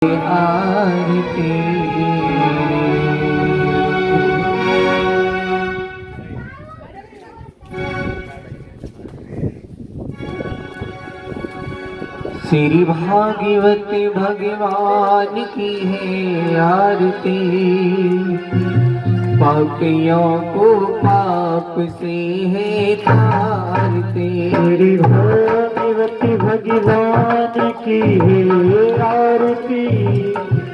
आरती श्री भागवती भगवान की है आरती। पापियों को पाप से है तारते। श्री भागवती भगवान की है आरती।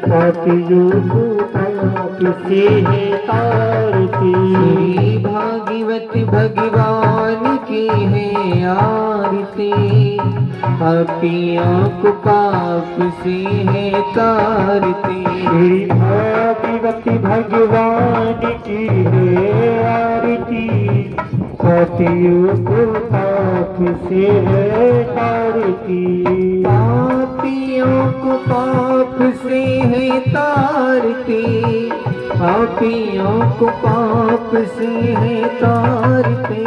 पापियों को पाप से है तारती। श्री भागवती भगवान की है आरती। पापियों को पाप से है तारते। श्री भागवती भगवान की है आरती। पापियों को पाप से है तारती। पापियों को पाप से है तारती। पापियों को पाप से है तारते।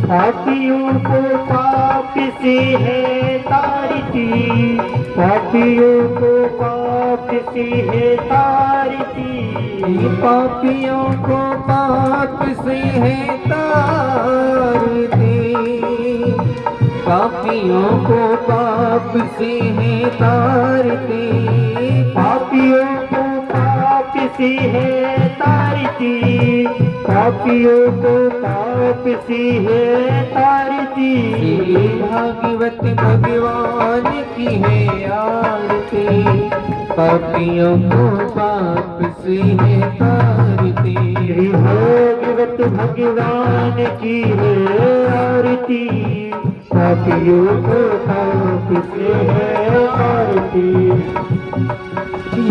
पापियों को पाप से है तारती। पापियों को पाप से है तारती। पापियों को पाप से है तारते। पापियों को पाप से है तारते। पापियों को पाप से है तारती। पापियों को पाप से है तारती। श्री भागवत भगवान की है आरती। पापियों को पाप से है तारती। श्री भागवत भगवान की है आरती। पापियों को पाप से है तारती।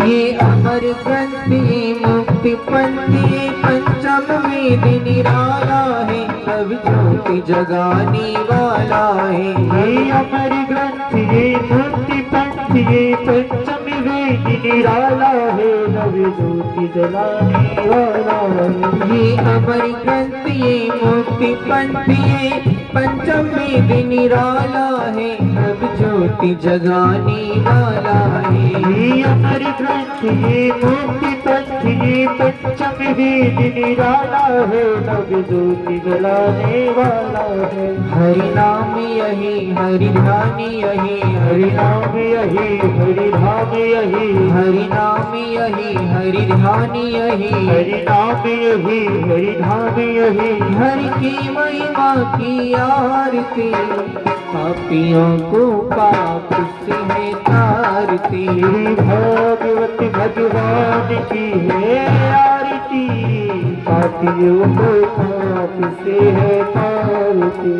ये अमर ग्रंथ ये मुक्ति पंथ ये पंचम वेद निराला है। सब ज्योति जगाने वाला है। ये अमर ग्रंथ ये मुक्ति पंथ ये पंचम वेद निराला है। नव ज्योति जलाने वाला है। ये अमर ग्रंथ ये मुक्ति पंथ ये पंचम वेद निराला है। सब ज्योति जगाने वाला है। ये अमर ग्रंथ ये मुक्ति पंथ ये पंचम वेद निराला है। नव ज्योति जलाने वाला है। हरि नाम यही हरि ध्यान यही हरि नाम यही हरि धाम यही। हरि नाम यही हरि ध्यान यही। हरि नाम यही हरि धाम यही। हरि की महिमा की आरती। पापियों को पाप से है तारती। श्री भागवत भगवान की है आरती। पापियों को पाप से है तारती।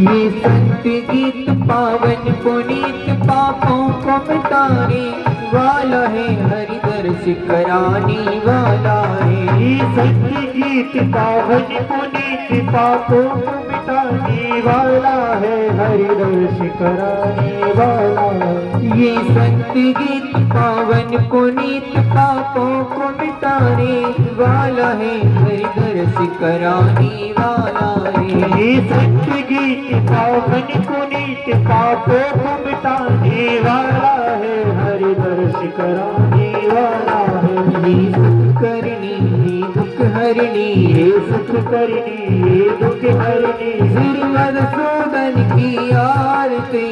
ये संत गीत पावन पुनीत पापों को मिटाने वाला है। हरि दर्श कराने वाला है। ये संत गीत पावन पुनीत पापों को मिटाने वाला है। हरि दर्श कराने वाला है। ये संत गीत पावन पुनीत पापों को मिटाने वाला है। हरि दर्श कराने वाला है। ये संत गीत पावन पुनीत पापों को मिटाने वाला है। हरि दर्श कराने वाला है। ये सुख करनी ये दुख हरनी ये सुख करनी ये दुख हरनी। श्री मधुसूदन की आरती।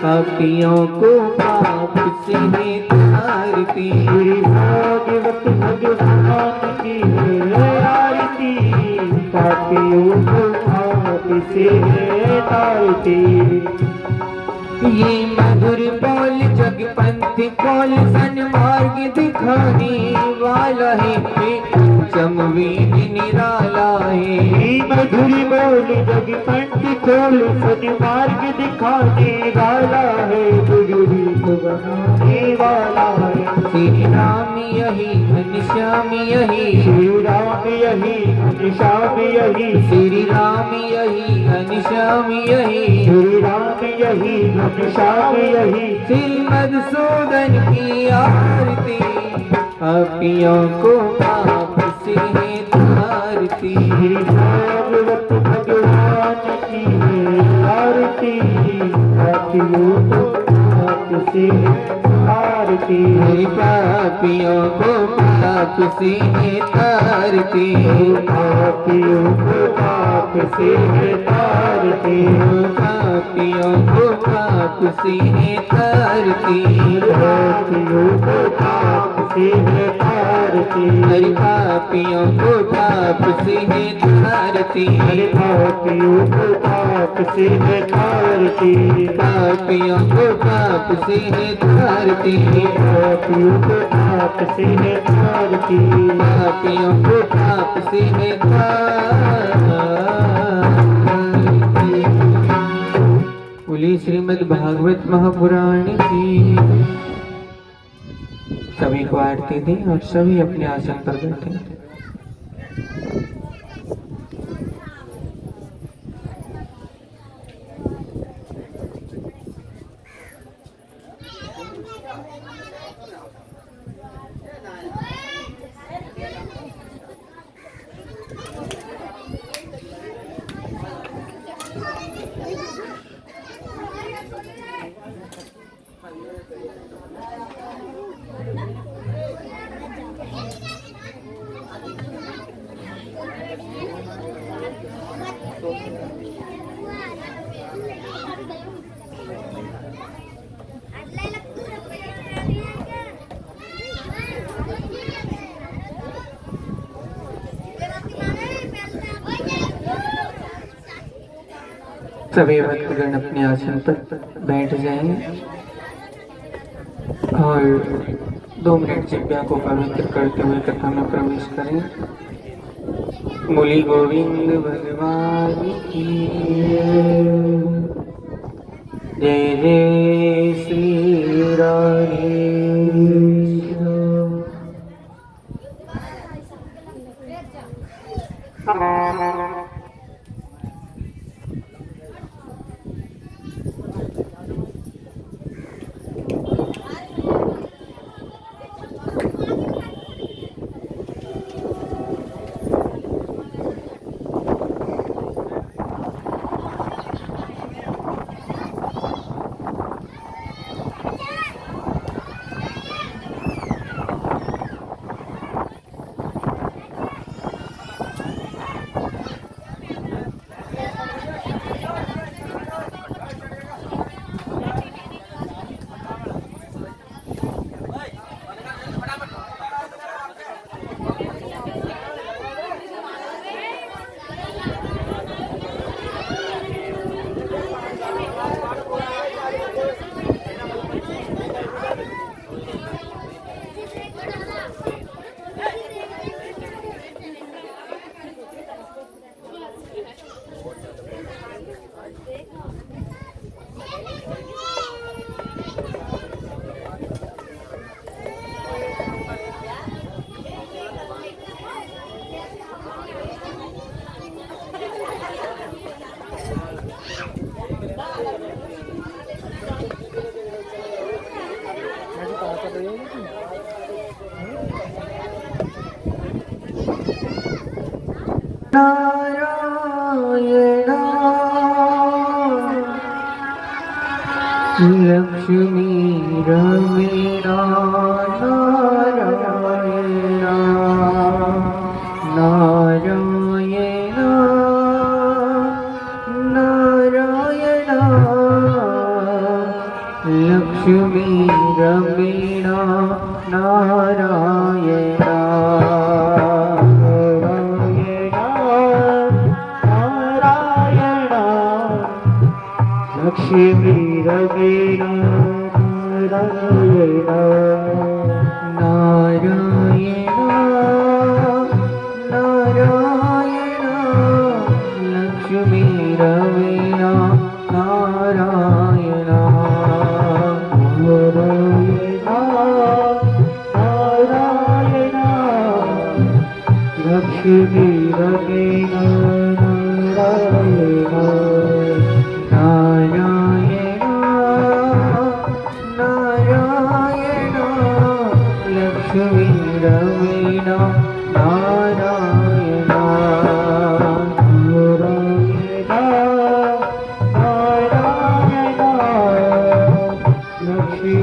पापियों को पाप से है तारती। श्री भागवत भगवान की है आरती। पापियों को पाप से है तारती। ये मधुर बोल जगपंथ बोल सन्मार्ग दिखाने वाला है। पंचम वेद निराला है। ये मधुर बोल जगपंथ खोल सन्मार्ग दिखाने वाला है। गुरु को बनाने वाला है। श्री राम यही घनश्याम यही। श्री राम यही घनश्याम यही। श्री राम यही घनश्याम यही। श्री राम यही घनश्याम यही। श्री मधुसूदन की आरती। पापियों को पाप से है तारती। श्री भागवत भगवान की है आरती। पापियों को पाप से तारती, हरि पापियों को पाप से तारती, पापियों को पाप से तारती, पापियों को पाप से तारती, पापियों को पाप से तारती, हरि पापियों को पाप से तारती, हरि पापियों को पाप से तारती, पापियों को पाप से तारती, पापियों को पाप से तारती, पापियों को पाप से तारती। बोली श्रीमद् भागवत महापुराण की। सभी को आरती दें और सभी अपने आसन पर बैठे। सभी भक्तगण अपने आसन पर बैठ जाएं और 2 मिनट जिह्वा को पवित्र करते हुए कथा में प्रवेश करें। बोली गोविंद भगवान की जय। जय श्री राधे। नारायण लक्ष्मी रमीरा नारायण नारायण नारायण लक्ष्मी रमीरा नारायण लक्ष्मी रवीण नारायण नारायण नारायण लक्ष्मी रवीण नारायण नारायण लक्ष्मी रवीण नारायण नारायण नारायण लक्ष्मी रवीण नारायण नारायण लक्ष्मी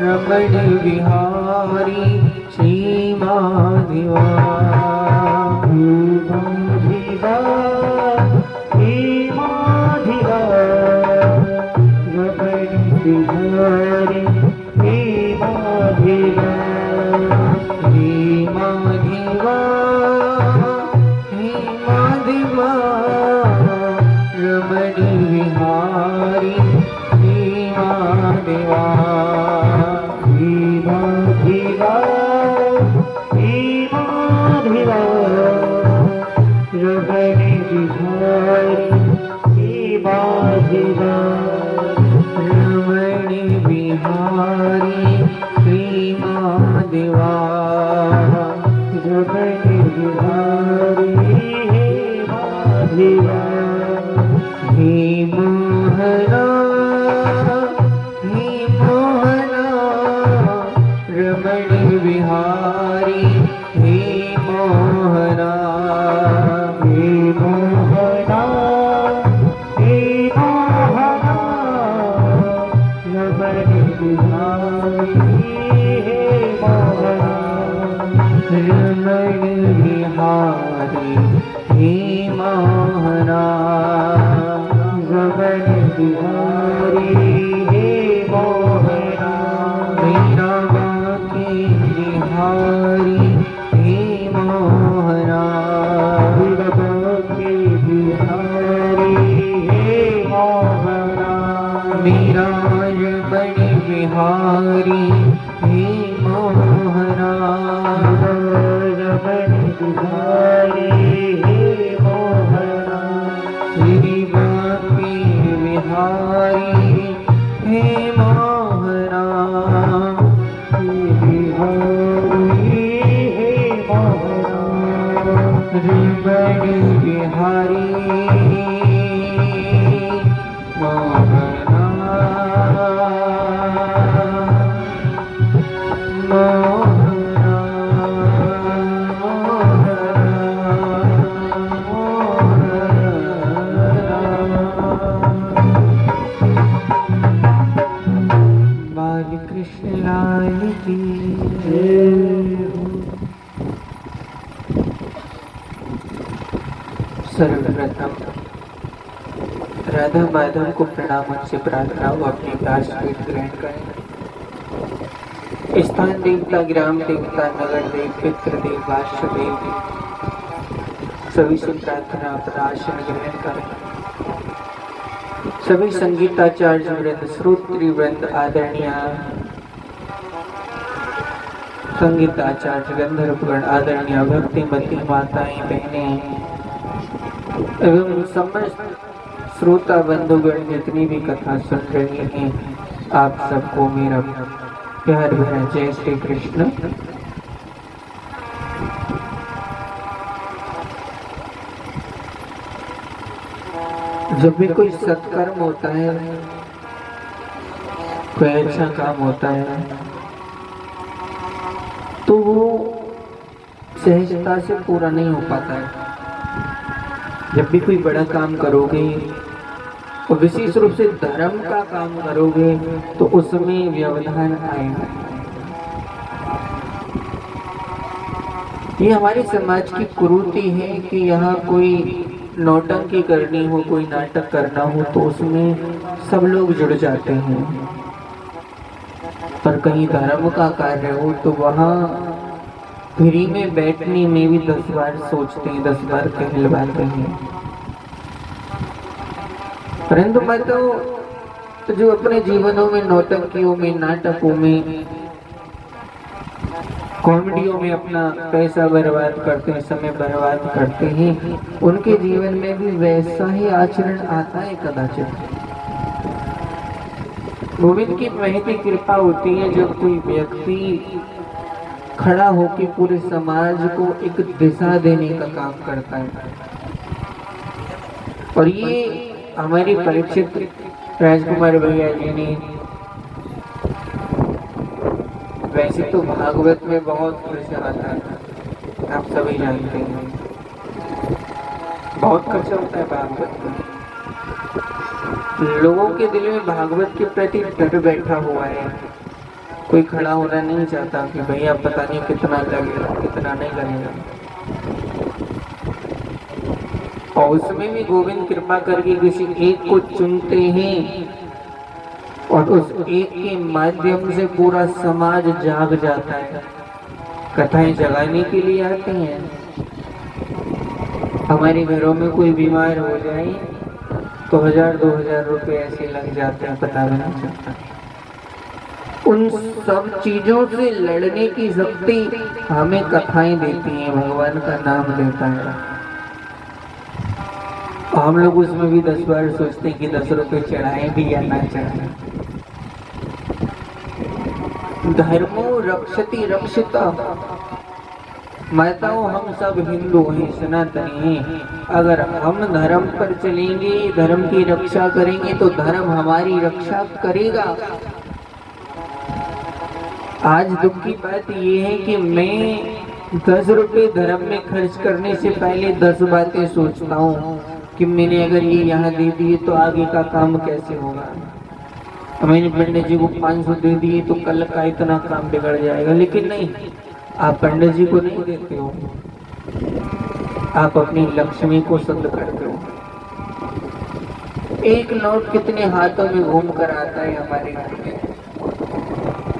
रमण बिहारी श्री माधवा सर्वप्रथम राधा माधव को प्रणाम से प्रार्थना हो अपनी दासपीठ ग्रहण करें। स्थान देवता, ग्राम देवता, नगर देव, पितृदेव, वाष्यदेव सभी से प्रार्थना अपना आसन ग्रहण करें। सभी संगीताचार्य वृंद, श्रोत्री वृंद, आदरणीय संगीताचार्य, गंधर्वगण, आदरणीय भक्तिमती माताएं, बहनें एवं समस्त श्रोता बंधुगण जितनी भी कथा सुन रही हैं, आप सबको मेरा प्यार भरा जय श्री कृष्ण। जब भी कोई सत्कर्म होता है, कोई अच्छा काम होता है, तो वो सहजता से पूरा नहीं हो पाता है। जब भी कोई बड़ा काम करोगे और विशेष रूप से धर्म का काम करोगे तो उसमें व्यवधान आएगा। ये हमारे समाज की कुरीति है कि यहाँ कोई नौटंकी करनी हो, कोई नाटक करना हो तो उसमें सब लोग जुड़ जाते हैं, पर कहीं धर्म का कार्य हो तो वहाँ फ्री में बैठने में भी 10 बार सोचते हैं, 10 बार कहलवाते हैं। परंतु मैं तो जो अपने जीवनों में नौटंकियों में, नाटकों में, कॉमेडियों में अपना पैसा बर्बाद करते हैं, समय बर्बाद करते हैं, उनके जीवन में भी वैसा ही आचरण आता है कदाचित। गोविंद की महती कृपा होती है जब कोई व्यक्ति खड़ा होकर पूरे समाज को एक दिशा देने का काम करता है। और ये हमारे परीक्षित राजकुमार भैया जी ने वैसे तो भागवत में बहुत खर्चा आता है, आप सभी जानते हैं, बहुत खर्चा होता है भागवत में। लोगों के दिल में भागवत के प्रति डर बैठा हुआ है, कोई खड़ा होना नहीं चाहता कि भैया पता नहीं कितना लगेगा कितना नहीं लगेगा। और उसमें भी गोविंद कृपा करके किसी एक को चुनते हैं और उस एक के माध्यम से पूरा समाज जाग जाता है, कथाएं जगाने के लिए आते हैं। हमारे घरों में कोई बीमार हो जाए तो 1000-2000 रुपए ऐसे लग जाते हैं, पता भी नहीं चलता। उन सब चीजों से लड़ने की शक्ति हमें कथाएं देती हैं, भगवान का नाम देता है। हम लोग उसमें भी 10 बार सोचते हैं कि 10 रुपए चढ़ाएं भी या ना चढ़ाएं। धर्मो रक्षति रक्षिता। माताओं, हम सब हिंदू हैं, सनातनी हैं। अगर हम धर्म पर चलेंगे, धर्म की रक्षा करेंगे तो धर्म हमारी रक्षा करेगा। आज दुख की बात यह है कि मैं 10 रुपए धर्म में खर्च करने से पहले 10 बातें सोचता हूँ कि मैंने अगर ये यहाँ दे दिए तो आगे का काम कैसे होगा। मैंने पंडित जी को 500 दे दिए तो कल का इतना काम बिगड़ जाएगा। लेकिन नहीं, आप पंडित जी को नहीं देते हो, आप अपनी लक्ष्मी को शुद्ध करते हो। एक नोट कितने हाथों में घूम कर आता है हमारे घर में।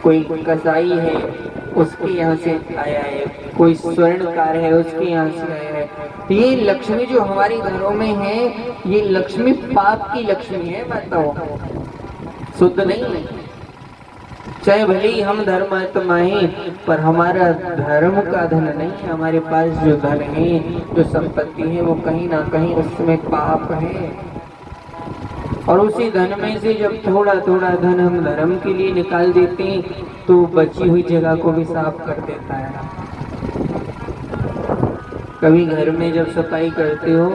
कोई कसाई है उसके यहाँ से आया है, कोई स्वर्णकार है उसके यहाँ से आया है। ये लक्ष्मी जो हमारे घरों में है, ये लक्ष्मी पाप की लक्ष्मी है, बताओ, शुद्ध नहीं है। चाहे भले ही हम धर्मात्मा हैं, पर हमारा धर्म का धन नहीं है। हमारे पास जो धन है, जो संपत्ति है, वो कहीं ना कहीं उसमें पाप है। और उसी धन में से जब थोड़ा थोड़ा धन हम धर्म के लिए निकाल देते हैं तो बची हुई जगह को भी साफ कर देता है। कभी घर में जब सफाई करते हो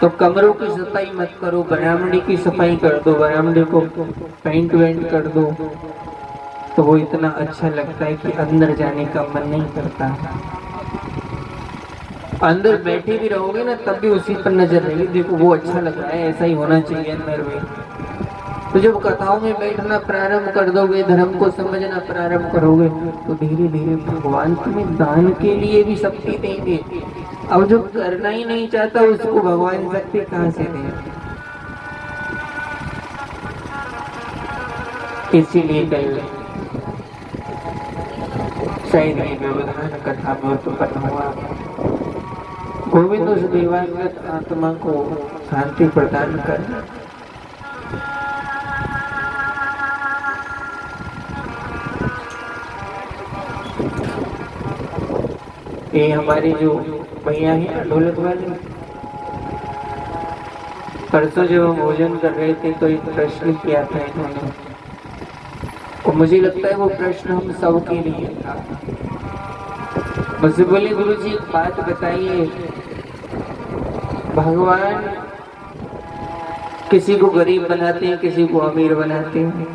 तो कमरों की सफाई मत करो, बरामदे की सफाई कर दो, बरामदे को पेंट वेंट कर दो, तो वो इतना अच्छा लगता है कि अंदर जाने का मन नहीं करता। अंदर बैठे भी रहोगे ना तब भी उसी पर नजर रहेगी, देखो वो अच्छा लग रहा है, ऐसा ही होना चाहिए अंदर में। तो जब कथाओं में बैठना प्रारंभ कर दोगे, धर्म को समझना प्रारंभ करोगे, तो धीरे धीरे भगवान तुम्हें दान के लिए भी शक्ति देंगे। अब जो करना ही नहीं चाहता उसको भगवान शक्ति कहाँ से दें। इसीलिए कल शायद ये व्यवधान कथा में उत्पन्न हुआ। गोविंद उस दिवंगत आत्मा को शांति प्रदान कर ये हमारे जो भैया हैं ढोलक वाले, परसों जब हम भोजन कर रहे थे तो एक प्रश्न किया था इन्होंने, और मुझे लगता है वो प्रश्न हम सबके लिए था। मुझसे बोले, गुरुजी एक बात बताइए, भगवान किसी को गरीब बनाते हैं, किसी को अमीर बनाते हैं,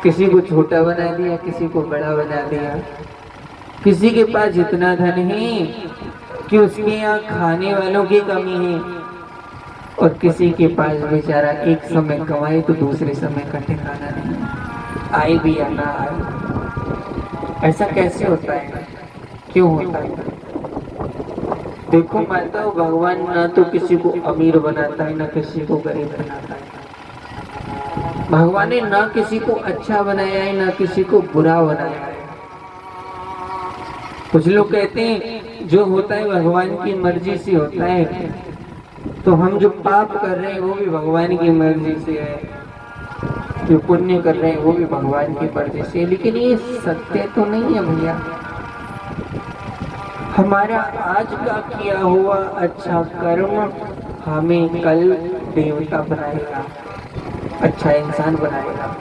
किसी को छोटा बना दिया, किसी को बड़ा बना दिया। किसी के पास इतना धन है कि उसके यहाँ खाने वालों की कमी है, और किसी के पास बेचारा एक समय कमाए तो दूसरे समय का ठिकाना नहीं, आए भी या ना आए। ऐसा कैसे होता है, क्यों होता है? देखो माता, भगवान ना तो किसी को अमीर बनाता है ना किसी को गरीब बनाता है। भगवान ने ना किसी को अच्छा बनाया है ना किसी को बुरा बनाया है। कुछ लोग कहते हैं जो होता है भगवान की मर्जी से होता है, तो हम जो पाप कर रहे हैं वो भी भगवान की मर्जी से है, जो पुण्य कर रहे हैं वो भी भगवान की मर्जी से। लेकिन ये सत्य तो नहीं है भैया। हमारा आज का किया हुआ अच्छा कर्म हमें कल देवता बनाएगा, अच्छा इंसान बनाएगा,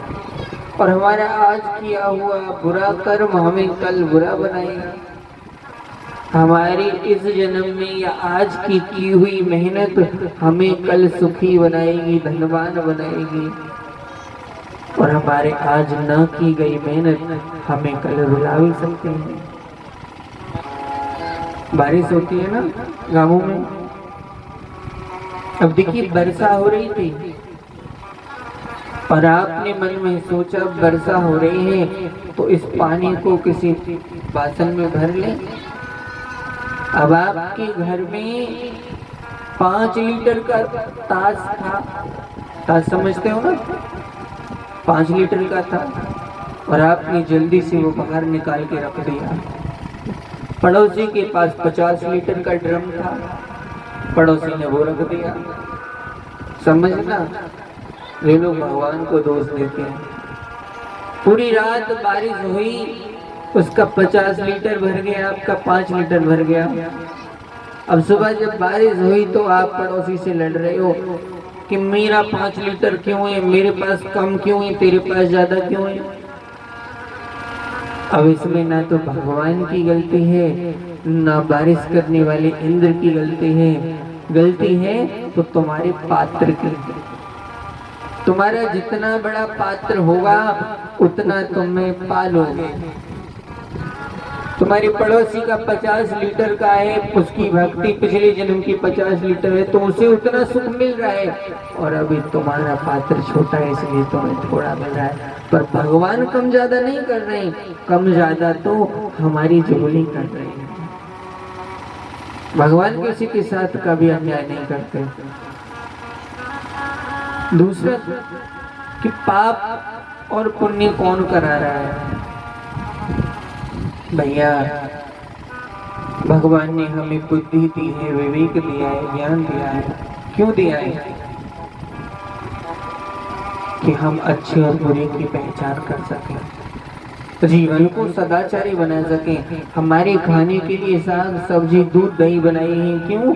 और हमारा आज किया हुआ बुरा कर्म हमें कल बुरा बनाएगा। हमारी इस जन्म में या आज की हुई मेहनत हमें कल सुखी बनाएगी, धनवान बनाएगी। और हमारे आज न की गई मेहनत हमें कल रुला भी सकते हैं। बारिश होती है ना गांवों में, अब देखिए वर्षा हो रही थी और आपने मन में सोचा वर्षा हो रही है तो इस पानी को किसी बासन में भर लें। अब आपके घर में 5 लीटर का तास था, तास समझते हो ना, 5 लीटर का था और आपने जल्दी से वो बाहर निकाल के रख दिया। पड़ोसी के पास 50 लीटर का ड्रम था, पड़ोसी ने वो रख दिया। समझना, ये लोग भगवान को दोष देते हैं। पूरी रात बारिश हुई, उसका 50 लीटर भर गया, आपका 5 लीटर भर गया। अब सुबह जब बारिश हुई तो आप पड़ोसी से लड़ रहे हो कि मेरा 5 लीटर क्यों है, मेरे पास कम क्यों है, तेरे पास ज्यादा क्यों है। अब इसमें ना तो भगवान की गलती है, ना बारिश करने वाले इंद्र की गलती है। गलती है तो तुम्हारे पात्र की। तुम्हारा जितना बड़ा पात्र होगा उतना तुम्हें पालोगे। तुम्हारे पड़ोसी का 50 लीटर का है, उसकी भक्ति पिछले जन्म की 50 लीटर है तो उसे उतना सुख मिल रहा है, और अभी तुम्हारा पात्र छोटा है इसलिए तुम्हें थोड़ा मिल रहा है। पर भगवान कम ज्यादा नहीं कर रहे हैं, कम ज्यादा तो हमारी जुगली कर रहे हैं। भगवान किसी के साथ कभी अन्याय नहीं करते। दूसरा कि पाप और पुण्य कौन करा रहा है। भैया भगवान ने हमें बुद्धि दी है, विवेक दिया है, ज्ञान दिया है। क्यों दिया है? कि हम अच्छे और बुरे की पहचान कर सकें, जीवन को सदाचारी बना सकें। हमारे खाने के लिए साग सब्जी दूध दही बनाई है, क्यों?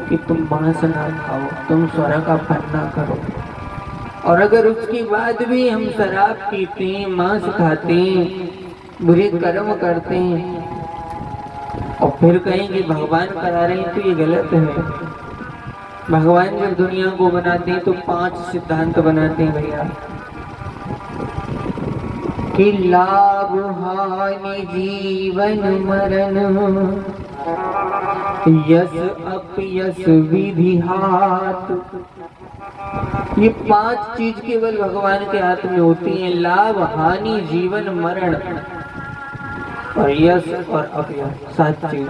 कि तुम मांस ना खाओ, तुम स्वर्ग का फल ना करो। और अगर उसके बाद भी हम शराब पीते हैं, मांस खाते हैं, बुरे कर्म करते हैं और फिर कहेंगे भगवान करा रहे हैं, तो ये गलत है। भगवान जब दुनिया को बनाते हैं तो 5 सिद्धांत बनाते हैं भैया, कि लाभ हानि जीवन मरण, यश अपयश विधि हाथ। ये 5 चीज केवल भगवान के हाथ में होती हैं। लाभ हानि जीवन मरण और यश और अपयश, 7 चीज।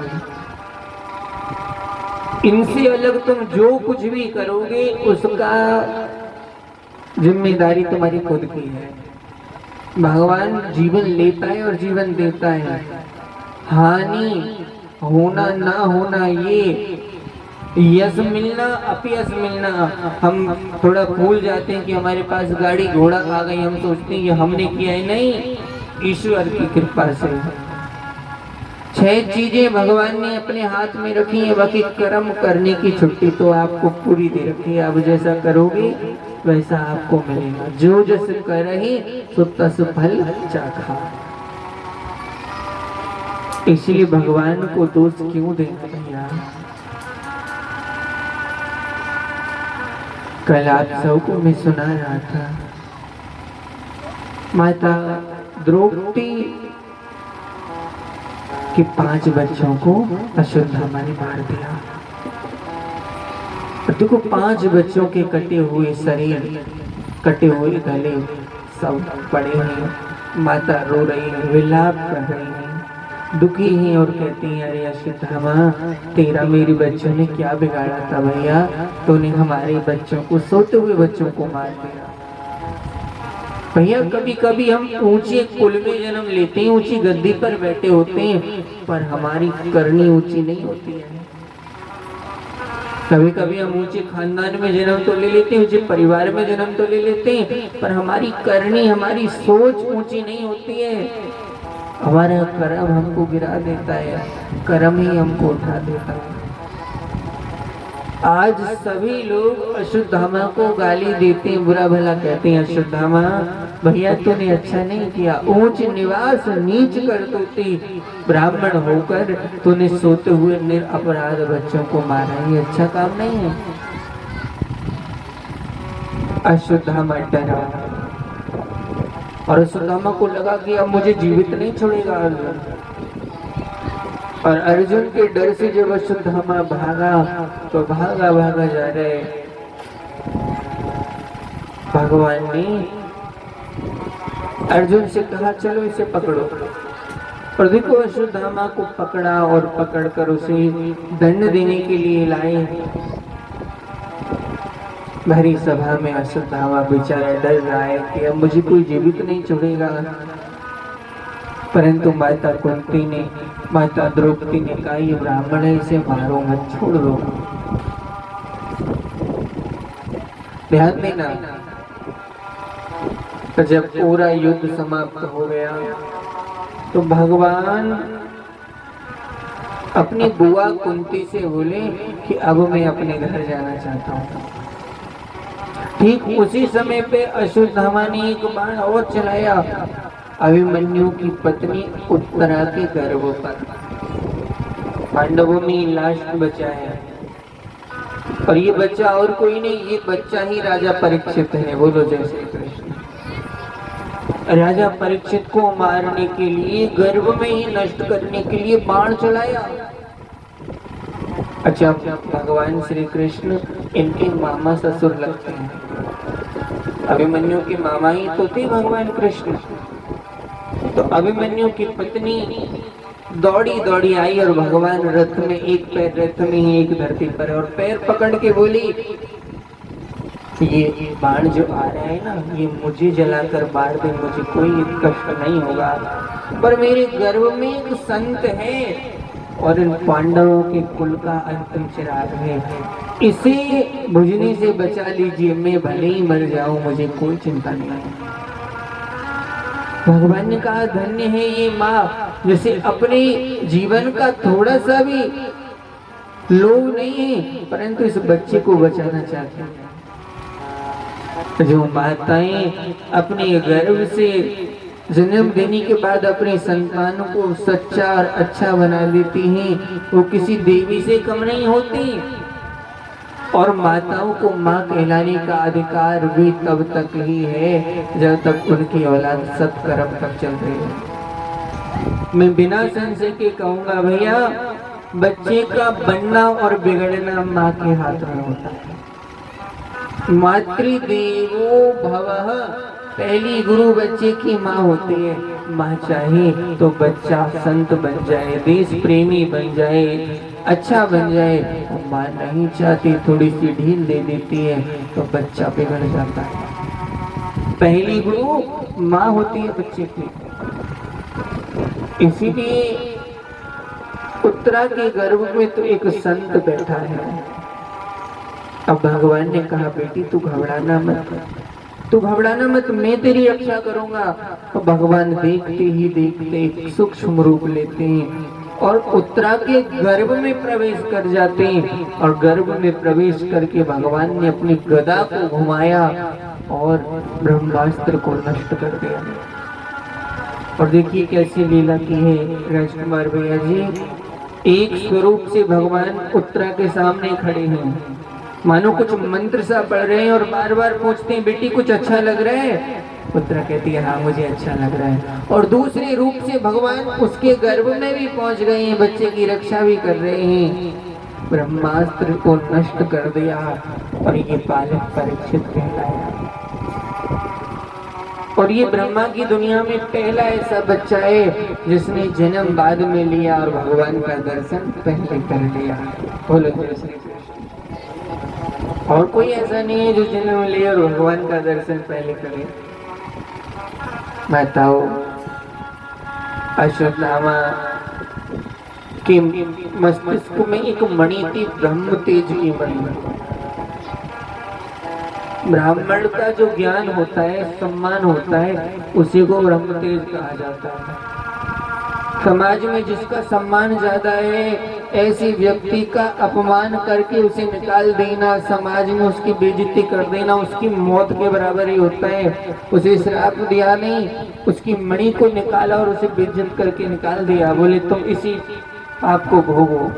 इनसे अलग तुम जो कुछ भी करोगे उसका जिम्मेदारी तुम्हारी खुद की है। भगवान जीवन लेता है और जीवन देता है। हानि होना ना होना, ये यश मिलना अपयश मिलना, हम थोड़ा भूल जाते हैं कि हमारे पास गाड़ी घोड़ा आ गई, हम सोचते हैं कि हमने किया है, नहीं, ईश्वर की कृपा से। 6 चीजें भगवान ने अपने हाथ में रखी है, बाकी कर्म करने की छुट्टी तो आपको पूरी दे रखी है। आप जैसा करोगे वैसा आपको मिलेगा। जो जस करहि सो तस फल चाखा। इसलिए भगवान को दोष क्यों देना भैया। कल आप सबको मैं सुना रहा था, माता द्रौपदी के 5 बच्चों को अश्वत्थामा ने मार दिया। देखो 5 बच्चों के कटे हुए शरीर, कटे हुए गले सब पड़े हैं। माता रो रही है, विलाप कर रही है, दुखी हैं और कहती हैं, अरे अश्वत्थामा, तेरा मेरे बच्चों ने क्या बिगाड़ा था भैया, तूने हमारे बच्चों को, सोते हुए बच्चों को मार दिया। भैया कभी कभी हम ऊंचे कुल में जन्म लेते हैं, ऊंची गद्दी पर बैठे होते हैं, पर हमारी करनी ऊंची नहीं होती है। कभी कभी हम ऊंचे खानदान में जन्म तो ले लेते हैं, ऊंचे परिवार में जन्म तो ले लेते हैं, पर हमारी करनी, हमारी सोच ऊंची नहीं होती है। हमारा कर्म हमको गिरा देता है, कर्म ही हमको उठा देता है। आज सभी लोग अश्वत्थामा को गाली देते हैं, बुरा भला कहते हैं, अश्वत्थामा भैया तूने अच्छा नहीं किया, ऊंच निवास नीच कर देती, ब्राह्मण होकर तूने सोते हुए निरपराध बच्चों को मारा, ये अच्छा काम नहीं है। अश्वत्थामा डरा, और सुदामा को लगा कि अब मुझे जीवित नहीं छोड़ेगा अर्जुन। और अर्जुन के डर से जब अश्वत्थामा भागा तो भागा भागा जा रहे, भगवान ने अर्जुन से कहा चलो इसे पकड़ो। और देखो अश्वत्थामा को पकड़ा और पकड़कर उसे दंड देने के लिए लाए। भरी सभा में अश्वत्थामा बेचारा डर रहा है कि अब मुझे कोई जीवित नहीं छोड़ेगा। परंतु माता कुंती ने, माता द्रौपदी ने कहा ये ब्राह्मण है, इसे मारो मत, छोड़ दो। ध्यान देना, तो जब पूरा युद्ध समाप्त हो गया तो भगवान अपनी बुआ कुंती से बोले कि अब मैं अपने घर जाना चाहता हूँ। ठीक उसी समय पे अश्वत्थामा ने एक बाण और चलाया अभिमन्यु की पत्नी उत्तरा के गर्भ पर। पांडवों में लास्ट बचा है और ये बच्चा और कोई नहीं, ये बच्चा ही राजा परीक्षित है। बोलो जय श्री कृष्ण। राजा परीक्षित को मारने के लिए, गर्भ में ही नष्ट करने के लिए बाण चलाया। अच्छा, भगवान श्री कृष्ण इनके मामा ससुर लगते हैं। अभिमन्यु के मामा ही तो थे भगवान कृष्ण। तो अभिमन्यु की पत्नी दौड़ी दौड़ी आई और भगवान रथ में, एक पैर रथ में ही एक धरती पर, और पैर पकड़ के बोली ये बाण जो आ रहा है ना, ये मुझे जलाकर मार दे, मुझे कोई कष्ट नहीं होगा, पर मेरे गर्भ में एक संत है और इन पांडवों के कुल का अंतिम चिराग है, इसे बुझने से बचा लीजिए, मैं भले ही मर जाऊं, मुझे कोई चिंता नहीं है। भगवान ने कहा धन्य है ये माँ जिसे अपने जीवन का थोड़ा सा भी लोभ नहीं है, परंतु इस बच्चे को बचाना चाहती है। जो माताएं अपने गर्भ से जन्म देने के बाद अपने संतानों को सच्चा और अच्छा बना देती हैं, वो किसी देवी से कम नहीं होती। और माताओं को माँ कहलाने का अधिकार भी तब तक ही है जब तक उनकी औलाद सत्कर्म तक चल रही है। मैं बिना संशय के कहूँगा भैया, बच्चे का बनना और बिगड़ना माँ के हाथ में होता है। मातृदेवो भवः, पहली गुरु बच्चे की माँ होती है। माँ चाहे तो बच्चा संत बन जाए, देश प्रेमी बन जाए, अच्छा बन जाए। माँ नहीं चाहती, थोड़ी सी ढील दे देती है तो बच्चा बिगड़ जाता है। पहली गुरु माँ होती है बच्चे की। इसीलिए उत्तरा के गर्भ में तो एक संत बैठा है। अब भगवान ने कहा बेटी तू घबराना मत, तू घबराना मत, मैं तेरी रक्षा करूंगा। तो भगवान देखते ही देखते एक सूक्ष्म रूप लेते हैं और उत्तरा के गर्भ में प्रवेश कर जाते हैं। और गर्भ में प्रवेश करके भगवान ने अपनी गदा को घुमाया और ब्रह्मास्त्र को नष्ट कर दिया। और देखिए कैसी लीला की है राजकुमार भैया जी। एक स्वरूप से भगवान उत्तरा के सामने खड़े हैं, मानो कुछ मंत्र सा पढ़ रहे हैं और बार बार पूछते हैं बेटी कुछ अच्छा लग रहा है? उत्तरा कहती है हाँ मुझे अच्छा लग रहा है। और दूसरे रूप से भगवान उसके गर्भ में भी पहुंच गए हैं, बच्चे की रक्षा भी कर रहे हैं। ब्रह्मास्त्र को नष्ट कर दिया और ये बालक परीक्षित कहलाया। और ये ब्रह्मा की दुनिया में पहला ऐसा बच्चा है जिसने जन्म बाद में लिया और भगवान का दर्शन पहले कर लिया। बोलो जय श्री कृष्ण। और कोई ऐसा नहीं है जो जन्म ले और भगवान का दर्शन पहले करे। बताओ अश्वत्थामा के मस्तिष्क में एक मणि थी, ब्रह्म तेज की मणि। ब्राह्मण का जो ज्ञान होता है, सम्मान होता है, उसी को ब्रह्म तेज कहा जाता है। समाज में जिसका सम्मान ज्यादा है, ऐसी व्यक्ति का अपमान करके उसे निकाल देना, समाज में उसकी बेइज्जती कर देना, उसकी मौत के बराबर ही होता है। उसे श्राप दिया नहीं, उसकी मणि को निकाला और उसे बेइज्जत करके निकाल दिया, बोले तुम इसी पाप को भोगो।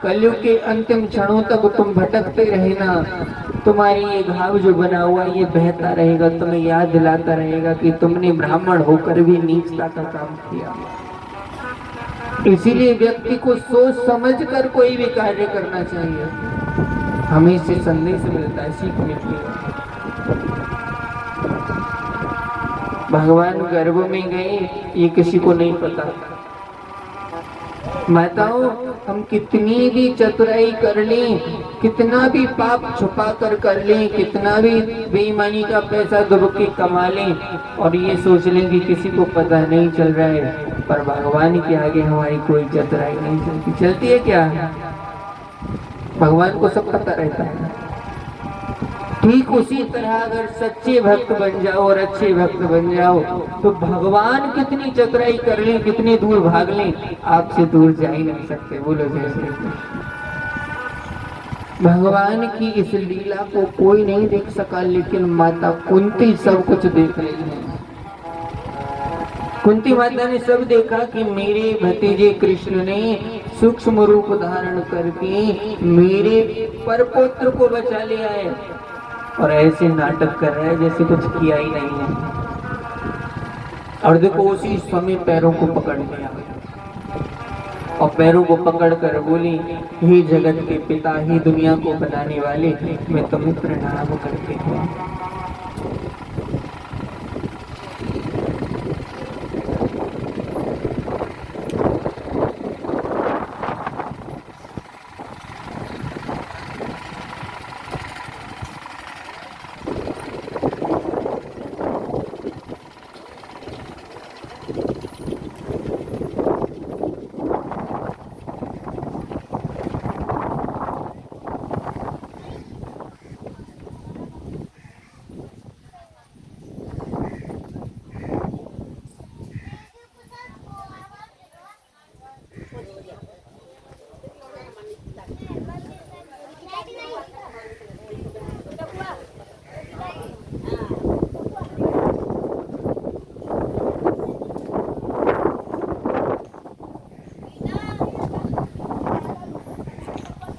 कलयुग के अंतिम क्षणों तक तुम भटकते रहना, तुम्हारी ये घाव जो बना हुआ ये बहता रहेगा, तुम्हें याद दिलाता रहेगा कि तुमने ब्राह्मण होकर भी नीचता का काम किया। इसीलिए व्यक्ति को सोच समझ कर कोई भी कार्य करना चाहिए। हमें इससे संदेश मिलता है, सीख मिलती है। भगवान गर्भ में गए ये किसी को नहीं पता। माताओं, हम कितनी भी चतुराई कर लें, कितना भी पाप छुपा कर लें, कितना भी बेईमानी का पैसा दुबके कमा लें और ये सोच लें कि किसी को पता नहीं चल रहा है, पर भगवान के आगे हमारी कोई चतुराई नहीं चलती। चलती है क्या? भगवान को सब पता रहता है। ठीक उसी तरह अगर सच्चे भक्त बन जाओ और अच्छे भक्त बन जाओ तो भगवान कितनी चतुराई कर लें, कितनी दूर भाग लें, आपसे दूर जा ही नहीं सकते। बोलो जय श्री कृष्ण। भगवान की इस लीला को कोई नहीं देख सका, लेकिन माता कुंती सब कुछ देख रही है। कुंती माता ने सब देखा कि मेरे भतीजे कृष्ण ने सूक्ष्म रूप धारण करके मेरे परपुत्र को बचा लिया है और ऐसे नाटक कर रहा है जैसे कुछ किया ही नहीं है। और देखो उसी समय पैरों को पकड़ लिया और पैरों को पकड़ कर बोली, हे जगत के पिता, ही दुनिया को बनाने वाले, मैं तुम्हें प्रणाम करती हूँ।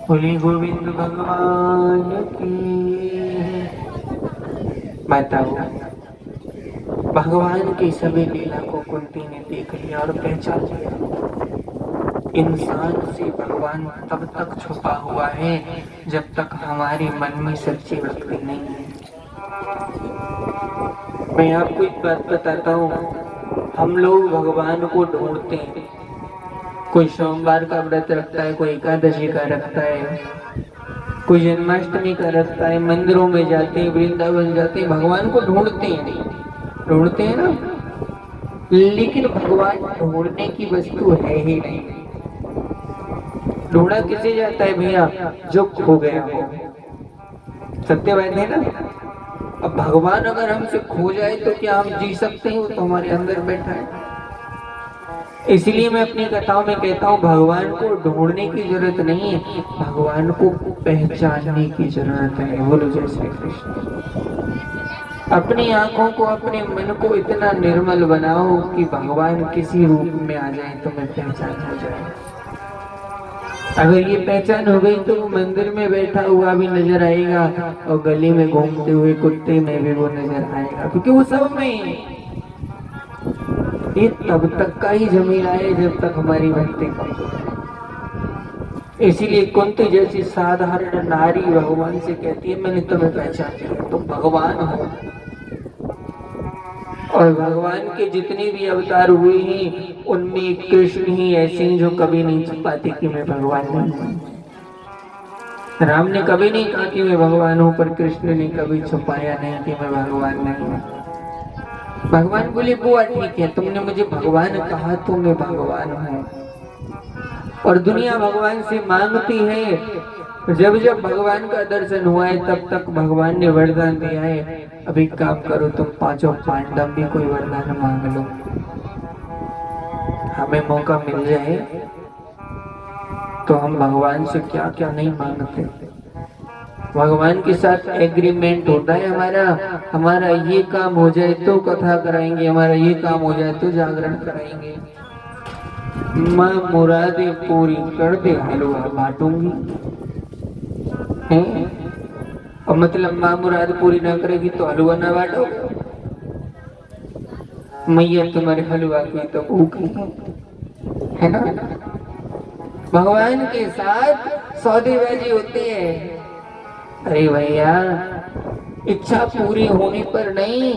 बोले गोविंद भगवान की। माताओं, भगवान की सभी लीला को कुंती ने देख लिया और पहचान लिया। इंसान से भगवान तब तक छुपा हुआ है जब तक हमारे मन में सच्ची भक्ति नहीं है। मैं आपको एक बात बताता हूँ, हम लोग भगवान को ढूंढते हैं। कोई सोमवार का व्रत रखता है, कोई एकादशी का रखता है, कोई जन्माष्टमी का रखता है, मंदिरों में जाते हैं, वृंदावन जाते हैं, भगवान को ढूंढते हैं ना। लेकिन भगवान ढूंढने की वस्तु है ही नहीं। ढूंढा किसे जाता है भैया? जो खो गया हो। सत्य बात है ना। अब भगवान अगर हमसे खो जाए तो क्या हम जी सकते हैं? वो तो हमारे अंदर बैठा है। इसलिए मैं अपनी कथाओं में कहता हूँ, भगवान को ढूंढने की जरूरत नहीं है, भगवान को पहचानने की जरूरत है। बोलो जय श्री कृष्ण। अपनी आंखों को, अपने मन को इतना निर्मल बनाओ कि भगवान किसी रूप में आ जाए, तुम्हें पहचान हो जाए। अगर ये पहचान हो गई तो वो मंदिर में बैठा हुआ भी नजर आएगा और गली में घूमते हुए कुत्ते में भी वो नजर आएगा, क्योंकि वो सब में ये तब तक का ही झमेला है जब तक हमारी भक्ति कमजोर है। इसीलिए कुंती जैसी साधारण नारी भगवान से कहती है, मैंने तुम्हें पहचान लिया, तुम भगवान हो। और भगवान के जितने भी अवतार हुए हैं उनमें कृष्ण ही ऐसे हैं जो कभी नहीं छुपाते कि मैं भगवान नहीं हूँ। राम ने कभी नहीं कहा कि मैं भगवान हूँ, पर कृष्ण ने कभी छुपाया नहीं कि मैं भगवान नहीं हूँ। भगवान बोले, बुआ ठीक है, तुमने मुझे भगवान कहा तो मैं भगवान हूँ। और दुनिया भगवान से मांगती है। जब जब भगवान का दर्शन हुआ है तब तक भगवान ने वरदान दिया है, अब एक काम करो, तुम पांचों पांडव भी कोई वरदान मांग लो, हमें मौका मिल जाए तो हम भगवान से क्या क्या नहीं मांगते। भगवान के साथ एग्रीमेंट होता है हमारा ये काम हो जाए तो कथा कराएंगे, हमारा ये काम हो जाए तो जागरण कराएंगे। माँ मुरादें पूरी कर दे हलवा बांटूंगी। हैं? और मतलब माँ मुराद पूरी ना करेगी तो हलवा ना बांटोगे? मैया तुम्हारे हलवा की तो भूखी है ना। भगवान के साथ सौदेबाजी होती है। अरे भैया, इच्छा पूरी होने पर नहीं,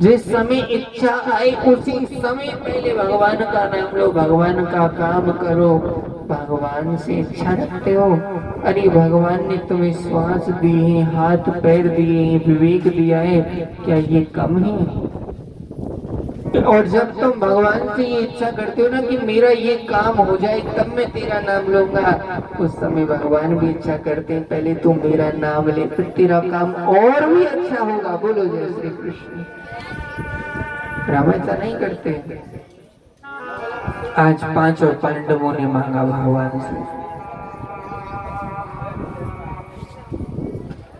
जिस समय इच्छा आए उसी समय पहले भगवान का नाम लो, भगवान का काम करो। भगवान से इच्छा रखते हो? अरे भगवान ने तुम्हें श्वास दिए हैं, हाथ पैर दिए हैं, विवेक दिया है, क्या ये कम है? और जब तुम भगवान से ये इच्छा करते हो ना कि मेरा ये काम हो जाए तब मैं तेरा नाम लूंगा, उस समय भगवान भी इच्छा करते हैं पहले तू मेरा नाम ले, फिर तेरा काम और भी अच्छा होगा। बोलो जय श्री कृष्ण। राम ऐसा नहीं करते। आज पांचों पांडवों ने मांगा भगवान से।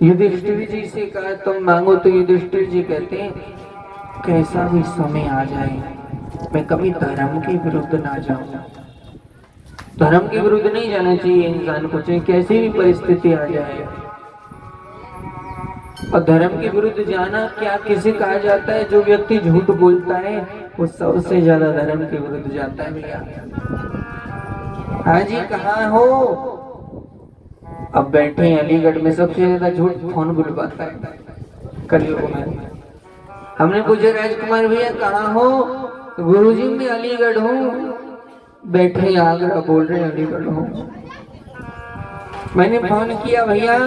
युधिष्ठिर जी से कहा तुम मांगो, तो युधिष्ठिर जी कहते हैं कैसा भी समय आ जाए मैं कभी धर्म के विरुद्ध ना जाऊं। धर्म के विरुद्ध नहीं जाना चाहिए इंसान को, चाहे कैसी भी परिस्थिति आ जाए। और धर्म के विरुद्ध जाना क्या किसे कहा जाता है? जो व्यक्ति झूठ बोलता है वो सबसे ज्यादा धर्म के विरुद्ध जाता है भैया। हाँ जी, कहाँ हो? अब बैठे हैं अलीगढ़ में, सबसे ज्यादा झूठ कौन बुलवाता है कलयुग में? हमने पूछा राजकुमार भैया कहाँ हो? तो गुरुजी मैं अलीगढ़ हूँ। बैठे आगरा, बोल रहे अलीगढ़ हूँ। मैंने फोन किया भैया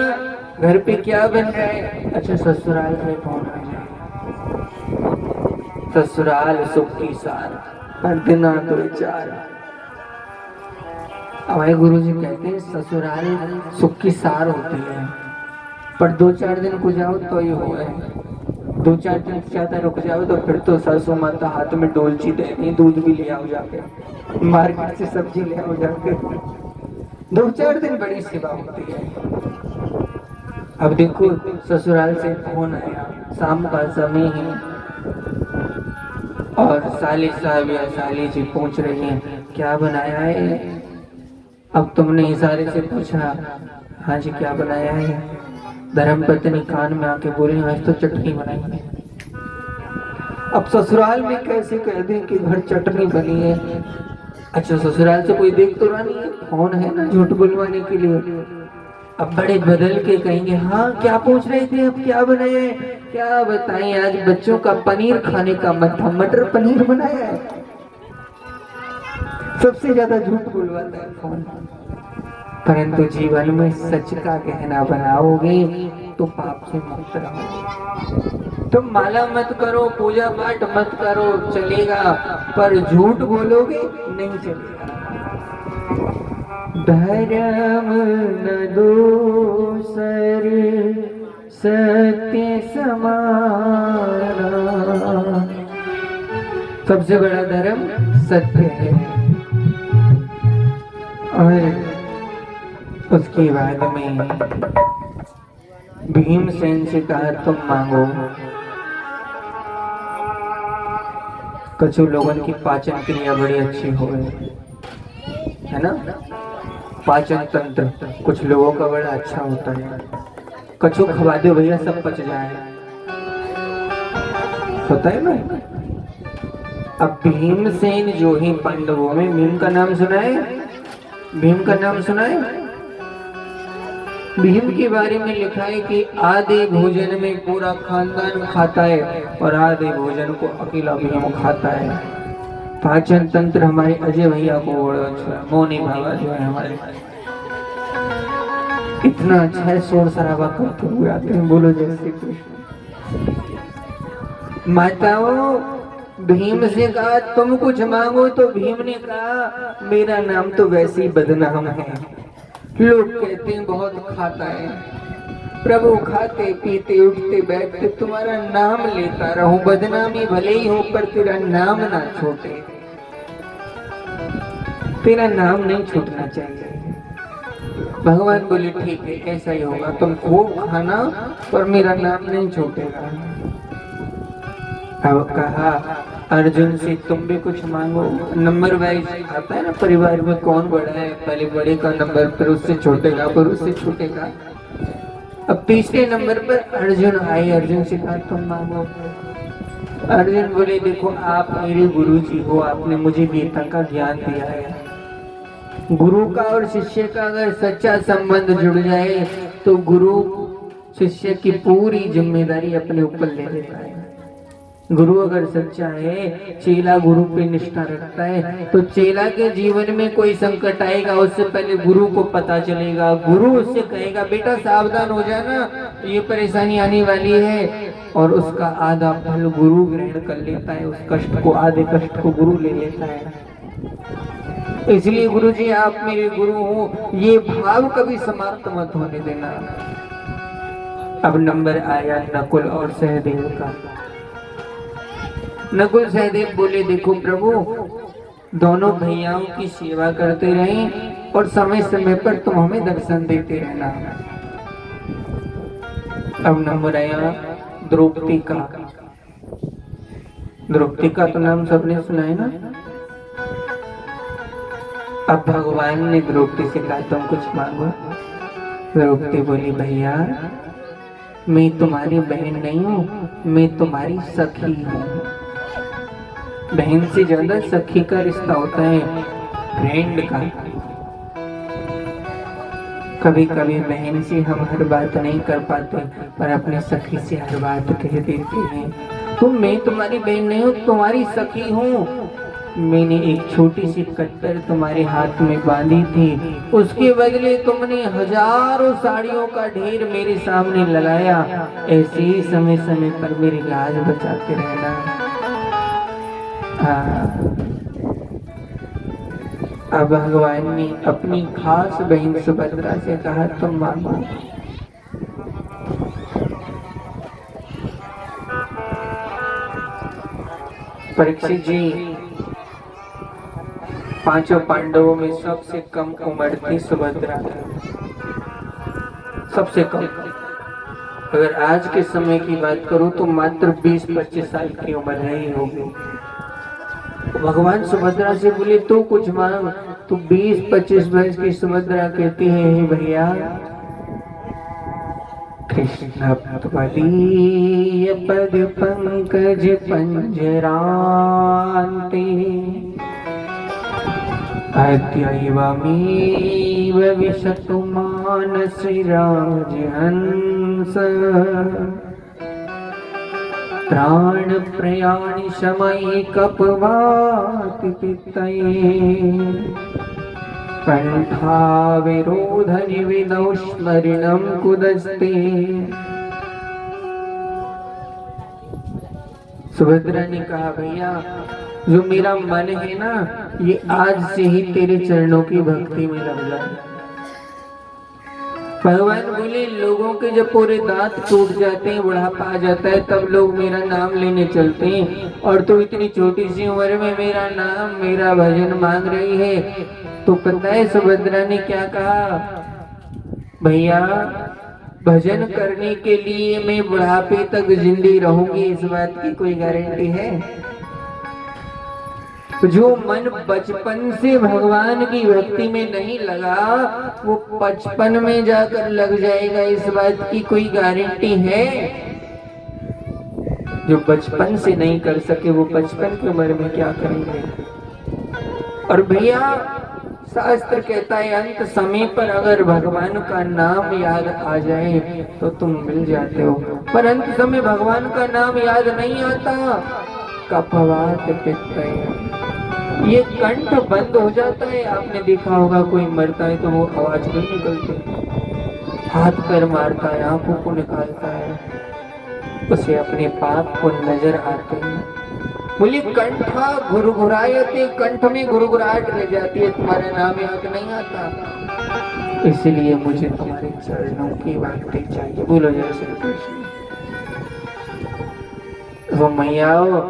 घर पे क्या बन रहा है? अच्छा ससुराल से फोन आया, ससुराल सुख की सार हर दिन दो चार। हमारे गुरुजी कहते हैं ससुराल सुख की सार होती है, पर 2-4 दिन को जाओ तो ये हो गए। 2-4 दिन ज्यादा रुक जाओ तो फिर तो सासू माता हाथ में डोलची देनी, दूध भी ले आओ जाके, मार्केट से सब्जी ले आओ जाके। 2-4 दिन बड़ी सेवा होती है। अब देखो ससुराल से फोन आया, शाम का समय है और साली साहब या साली जी पूछ रही हैं क्या बनाया है? अब तुमने इशारे से पूछा हाँ जी क्या बनाया है? धर्मपत्नी कान में आके बोली आज तो चटनी बनाई है। अब ससुराल में कैसे कह दें कि घर चटनी बनी है? अच्छा ससुराल से कोई देख तो रहा नहीं है, कौन है ना झूठ बुलवाने के लिए। अब बड़े बदल के कहेंगे हाँ क्या पूछ रहे थे, अब क्या बनाया है? क्या बताएं, आज बच्चों का पनीर खाने का मन था, मटर पनीर बनाया है। सबसे ज्यादा झूठ बुलवाता है फोन। परंतु जीवन में सच का गहना बनाओगे तो पाप से मुक्त रहोगे। तुम माला मत करो, पूजा पाठ मत करो, चलेगा, पर झूठ बोलोगे नहीं चलेगा। धर्म न दूसर सत्य समाना, सबसे बड़ा धर्म सत्य है। और उसके बाद में भीमसेन से कहा तुम मांगो। कुछ लोगों की पाचन क्रिया बड़ी अच्छी हो गई है ना, पाचन तंत्र कुछ लोगों का बड़ा अच्छा होता है। कछु खवा दो भैया सब पच जाए, होता है ना। अब भीमसेन जो ही पांडवों में, भीम का नाम सुना है? भीम का नाम सुना है? भीम के बारे में लिखा है कि आधे भोजन में पूरा खानदान खाता है और आधे भोजन को अकेला भीम खाता है। पाचन तंत्र हमारे अजय भैया को बड़ा अच्छा है, मोनी बाबा जो है हमारे, इतना अच्छा है, शोर शराबा करते हुए आते हैं। बोलो जय श्री कृष्ण। माताओं, भीम से कहा तुम कुछ मांगो, तो भीम ने कहा मेरा नाम तो वैसे ही बदनाम है, लोग कहते हैं बहुत खाता है। प्रभु खाते पीते उठते बैठते तुम्हारा नाम लेता रहूं, बदनामी भले ही हो पर तेरा नाम ना छूटे। तेरा नाम नहीं छूटना चाहिए। भगवान बोले ठीक है ऐसा ही होगा, तुम खूब खाना पर मेरा नाम नहीं छूटेगा। अब कहा अर्जुन से तुम भी कुछ मांगो। नंबर वाइज आता है ना, परिवार में कौन बड़ा है, पहले बड़े का नंबर, फिर उससे छोटे का, फिर उससे छोटे का। अब तीसरे नंबर पर अर्जुन आए, अर्जुन से कहा तुम मांगो। अर्जुन बोले देखो आप मेरे गुरु जी हो, आपने मुझे गीता का ज्ञान दिया है। गुरु का और शिष्य का अगर सच्चा संबंध जुड़ जाए तो गुरु शिष्य की पूरी जिम्मेदारी अपने ऊपर ले लेता है। गुरु अगर सच्चा है, चेला गुरु पे निष्ठा रखता है, तो चेला के जीवन में कोई संकट आएगा उससे पहले गुरु को पता चलेगा। गुरु उससे कहेगा बेटा सावधान हो जाना, ये परेशानी आने वाली है, और उसका आधा फल गुरु ग्रहण कर लेता है, उस कष्ट को, आधे कष्ट को गुरु ले लेता है। इसलिए गुरु जी आप मेरे गुरु हो, ये भाव कभी समाप्त मत होने देना। अब नंबर आया नकुल और सहदेव का। नकुल सहदेव बोले देखो प्रभु, दोनों भैयाओं की सेवा करते रहें और समय समय पर तुम हमें दर्शन देते रहना। अब नंबर आया द्रौपदी का। द्रौपदी का तो नाम सबने सुना है ना। अब भगवान ने द्रौपदी से कहा तुम कुछ मांगो। द्रौपदी बोली भैया मैं तुम्हारी बहन नहीं हूँ, मैं तुम्हारी सखी हूँ। बहन से ज्यादा सखी का रिश्ता होता है, फ्रेंड का। कभी कभी बहन से हम हर बात नहीं कर पाते, पर अपने सखी से हर बात कह देते हैं। तुम मैं तुम्हारी बहन नहीं हूँ, तुम्हारी सखी हूँ। मैंने एक छोटी सी कट्टर तुम्हारे हाथ में बांधी थी, उसके बदले तुमने हजारों साड़ियों का ढेर मेरे सामने लगाया। ऐसे ही समय समय पर मेरी लाज बचाते रहना। अब भगवान ने अपनी खास बहन सुभद्रा से कहा तुम मांगो। परीक्षित जी, पांचों पांडवों में सबसे कम उम्र थी सुभद्रा, सबसे कम। अगर आज के समय की बात करूं तो मात्र 20-25 साल की उम्र रही होगी। भगवान सुभद्रा से बोले तू कुछ मांग, तो 20-25 वर्ष की सुभद्रा कहती है हे भैया कृष्ण पदीय पद पंकज पंजरांते अद्यैवमेव विशतु मानसि राजहंस प्राण प्रयाणि शमये कपवाति पित्तये कंठा विरोधनि विदौ स्मरणं कुदस्ते। सुभद्रा ने कहा भैया जो मेरा मन है ना, ये आज से ही तेरे चरणों की भक्ति में लग जाए। भगवान बोले लोगों के जब पूरे दांत टूट जाते हैं, बुढ़ापा आ जाता है, तब लोग मेरा नाम लेने चलते हैं, और तू इतनी छोटी सी उम्र में मेरा नाम, मेरा भजन मांग रही है। तो पता है सुभद्रा ने क्या कहा, भैया भजन करने के लिए मैं बुढ़ापे तक जिंदी रहूंगी इस बात की कोई गारंटी है? जो मन बचपन से भगवान की भक्ति में नहीं लगा, वो 55 में जाकर लग जाएगा, इस बात की कोई गारंटी है? जो बचपन से नहीं कर सके वो 55 की उम्र में क्या करेंगे? और भैया शास्त्र कहता है अंत समय पर अगर भगवान का नाम याद आ जाए तो तुम मिल जाते हो, पर अंत समय भगवान का नाम याद नहीं आता। कपवात पित्तये, ये कंठ बंद हो जाता है। आपने देखा होगा कोई मरता है तो वो आवाज नहीं निकलती, हाथ पैर मारता है, आंखों को निकालता है, उसे अपने पाप को नजर आते हैं। बोली कंठा घुरघुरायते, कंठ में घुरघुराहट रह जाती है, तुम्हारा नाम याद नहीं आता। इसलिए मुझे तुम्हारे चरणों की भक्ति चाहिए। बोलो जय श्री कृष्ण। वो मैयाओ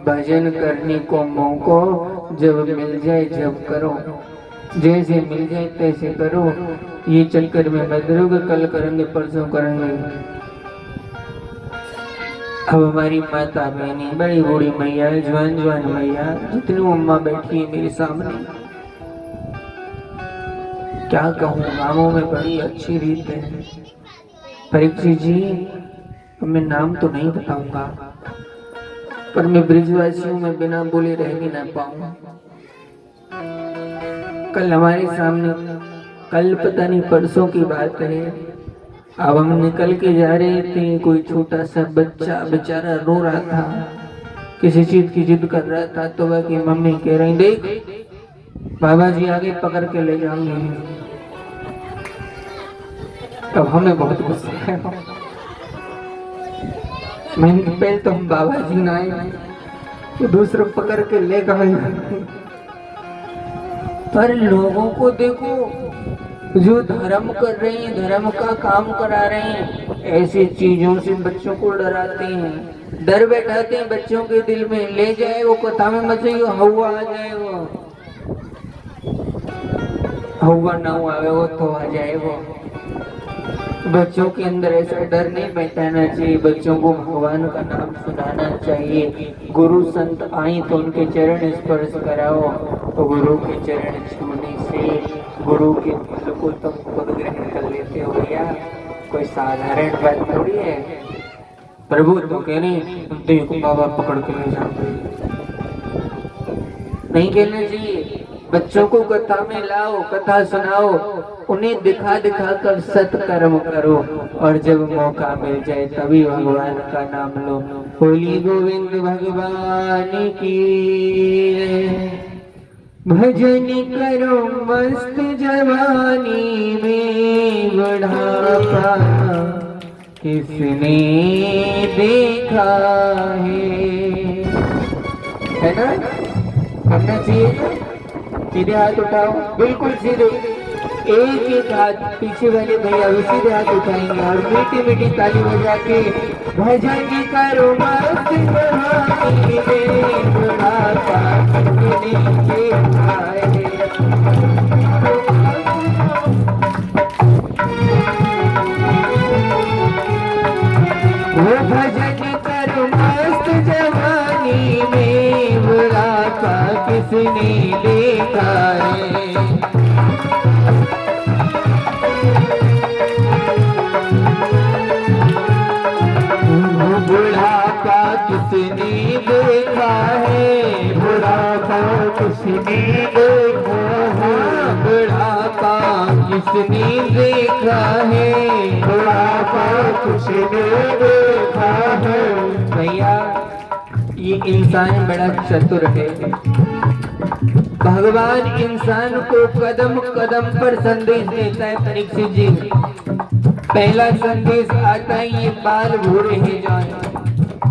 भजन करने को मौको जब मिल जाए जब करो, जैसे मिल जाए तैसे करो। ये चक्कर में मत रहो, कल करेंगे परसों करेंगे। अब हमारी माता बहनी, बड़ी बूढ़ी मैया, जवान जवान मैया, जितनी अम्मा बैठी है मेरे सामने, क्या कहूँ, गाँवों में बड़ी अच्छी रीत है। परीक्षित जी, मैं नाम तो नहीं बताऊंगा, पर मैं ब्रिजवासी हूँ, मैं बिना बोले रह भी ना पाऊंगा। कल हमारे सामने, कल पता नहीं परसों की बात है, अब हम निकल के जा रहे थे, कोई छोटा सा बच्चा बेचारा रो रहा था, किसी चीज की जिद कर रहा था, तो वह की मम्मी कह रही, देख बाबा जी आगे पकड़ के ले जाएंगे। अब हमें बहुत गुस्सा है, मैंने पहले तो हम बाबा जी ना आए तो दूसरों पकड़ के ले गए। पर लोगों को देखो, जो धर्म कर रहे हैं, धर्म का काम करा रहे हैं, ऐसी चीजों से बच्चों को डराते हैं, डर बैठाते हैं बच्चों के दिल में। ले जाए वो कथा में मत जाइए, हवा आ जाए, वो हवा ना आवे वो तो आ जाए। वो बच्चों के अंदर ऐसा डर नहीं बैठाना चाहिए, बच्चों को भगवान का नाम सुनाना चाहिए। गुरु संत आई तो उनके चरण स्पर्श कराओ, तो गुरु के चरण छूने से गुरु के फल को तुम खुद ग्रहण कर लेते हो भैया, कोई साधारण बात थोड़ी है। प्रभु तो कह रहे देखो बाबा पकड़ के ले जाओ, नहीं कहना चाहिए। बच्चों को कथा में लाओ, कथा सुनाओ, उन्हें दिखा दिखा कर सत्कर्म करो, और जब मौका मिल जाए तभी भगवान का नाम लो। बोली गोविंद भगवान की, भजन करो मस्त जवानी में, बुढ़ापा किसने देखा है ना? करना चाहिए। सीधे हाथ उठाओ, बिल्कुल सीधे, एक एक हाथ, पीछे वाले भैया भी सीधे हाथ उठाएंगे और मीठी मीठी ताली बजा के भजन करो मस्त जवानी में, बुढ़ापा किसने देखा है। वो भजन करो मस्त जवानी में, बुढ़ापा किसने देखा है। बुढ़ापा किसने देखा है, बुढ़ापा किसने देखा है, बुढ़ापा किसने देखा है, बुढ़ापा किसने देखा है। भैया ये इंसान बड़ा चतुर है, भगवान इंसान को कदम कदम पर संदेश देता है। परीक्षित जी, पहला संदेश आता है, ये बाल भूरे हैं जान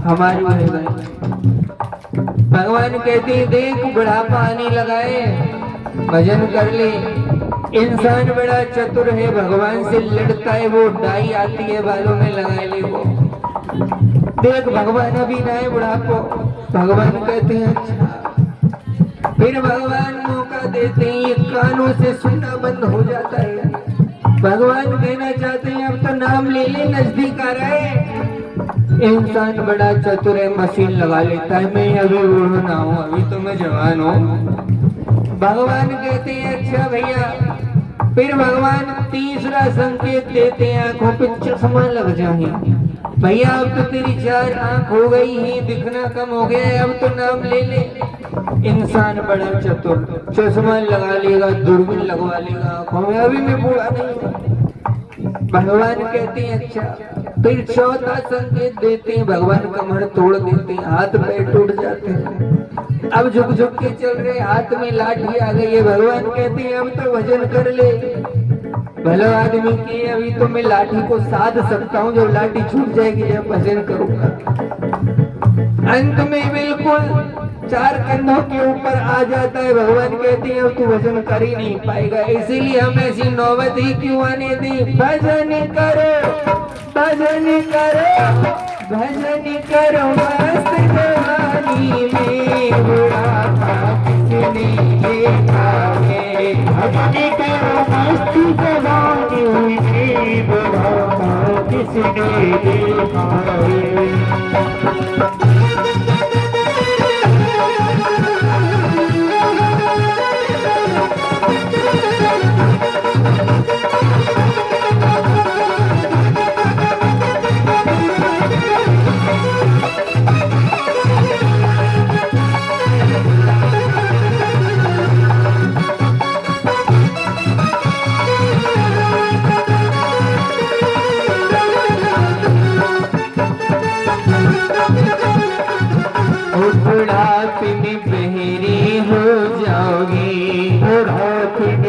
हमारे रह गए। भगवान कहते हैं देख बुढ़ापा आने लगा है, भजन कर ले। इंसान बड़ा चतुर है, भगवान से लड़ता है, वो डाई आती है बालों में लगा ले, वो देख भगवान अभी ना है बुढ़ापो। भगवान कहते हैं अच्छा, फिर भगवान मौका देते हैं, ये कानों से सुनना बंद हो जाता है। भगवान कहना चाहते हैं अब तो नाम ले ले, नजदीक आ रहा है। इंसान बड़ा चतुर है, मशीन लगा लेता है, मैं अभी बूढ़ा ना हूँ, अभी तो मैं जवान हूँ। भगवान कहते हैं अच्छा भैया, फिर भगवान तीसरा संकेत देते हैं, आंखों पे चश्मा लग जाए भैया, अब तो तेरी चार आंख हो गई है, दिखना कम हो गया है, अब तो नाम ले ले। इंसान बड़ा चतुर, चश्मा लगा लेगा, दूरबीन लगवा लेगा आंखों में, अभी मैं बूढ़ा नहीं हूँ। भगवान कहते हैं अच्छा, फिर चौथा संकेत देते हैं, भगवान कमर तोड़ देते हैं, हाथ पैर टूट जाते हैं, अब झुक झुक के चल रहे, हाथ में लाठी आ गई है। भगवान कहते हैं अब तो भजन कर ले। भला आदमी की अभी तो मैं लाठी को साध सकता हूँ, जब लाठी छूट जाएगी जब भजन करूंगा। अंत में बिल्कुल चार कंधों के ऊपर आ जाता है। भगवान कहते हैं अब तू भजन कर ही नहीं पाएगा, इसीलिए हम ऐसी नौबत ही क्यों आने दी। भजन करो, भजन करो, भजन करो मस्त जवानी में, बुढ़ापा किसने देखा है। भजन करो मस्त जवानी में, बुढ़ापा किसने देखा है।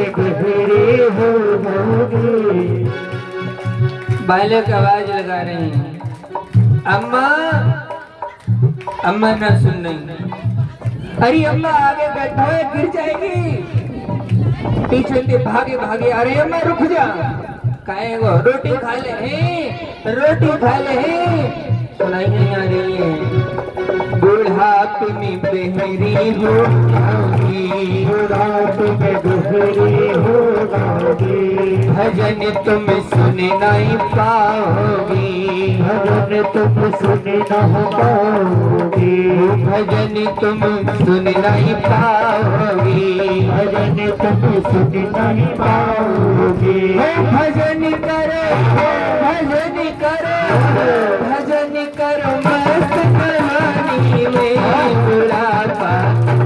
बहरे हो जाओगे। बालक आवाज लगा रहे हैं, अम्मा अम्मा ना सुन रही। अरे अम्मा आगे बैठो है, गिर जाएगी। पीछे से भागे भागे, अरे अम्मा रुक जा, काहे गो रोटी खा ले हैं, रोटी खा ले हैं। सुनाई नहीं आ रही है। बुढ़ापे में बहरी हो जाओगी, बुढ़ापे में बहरे हो जाओगे। भजन तुम सुन नहीं पाओगी, भजन तुम सुन न पाओगे। भजन तुम सुन नहीं पाओगी। भजन तुम सुन नहीं पाओगे। भजन करो, भजन करो, भजन करो मस्त कहानी में बुढ़ापा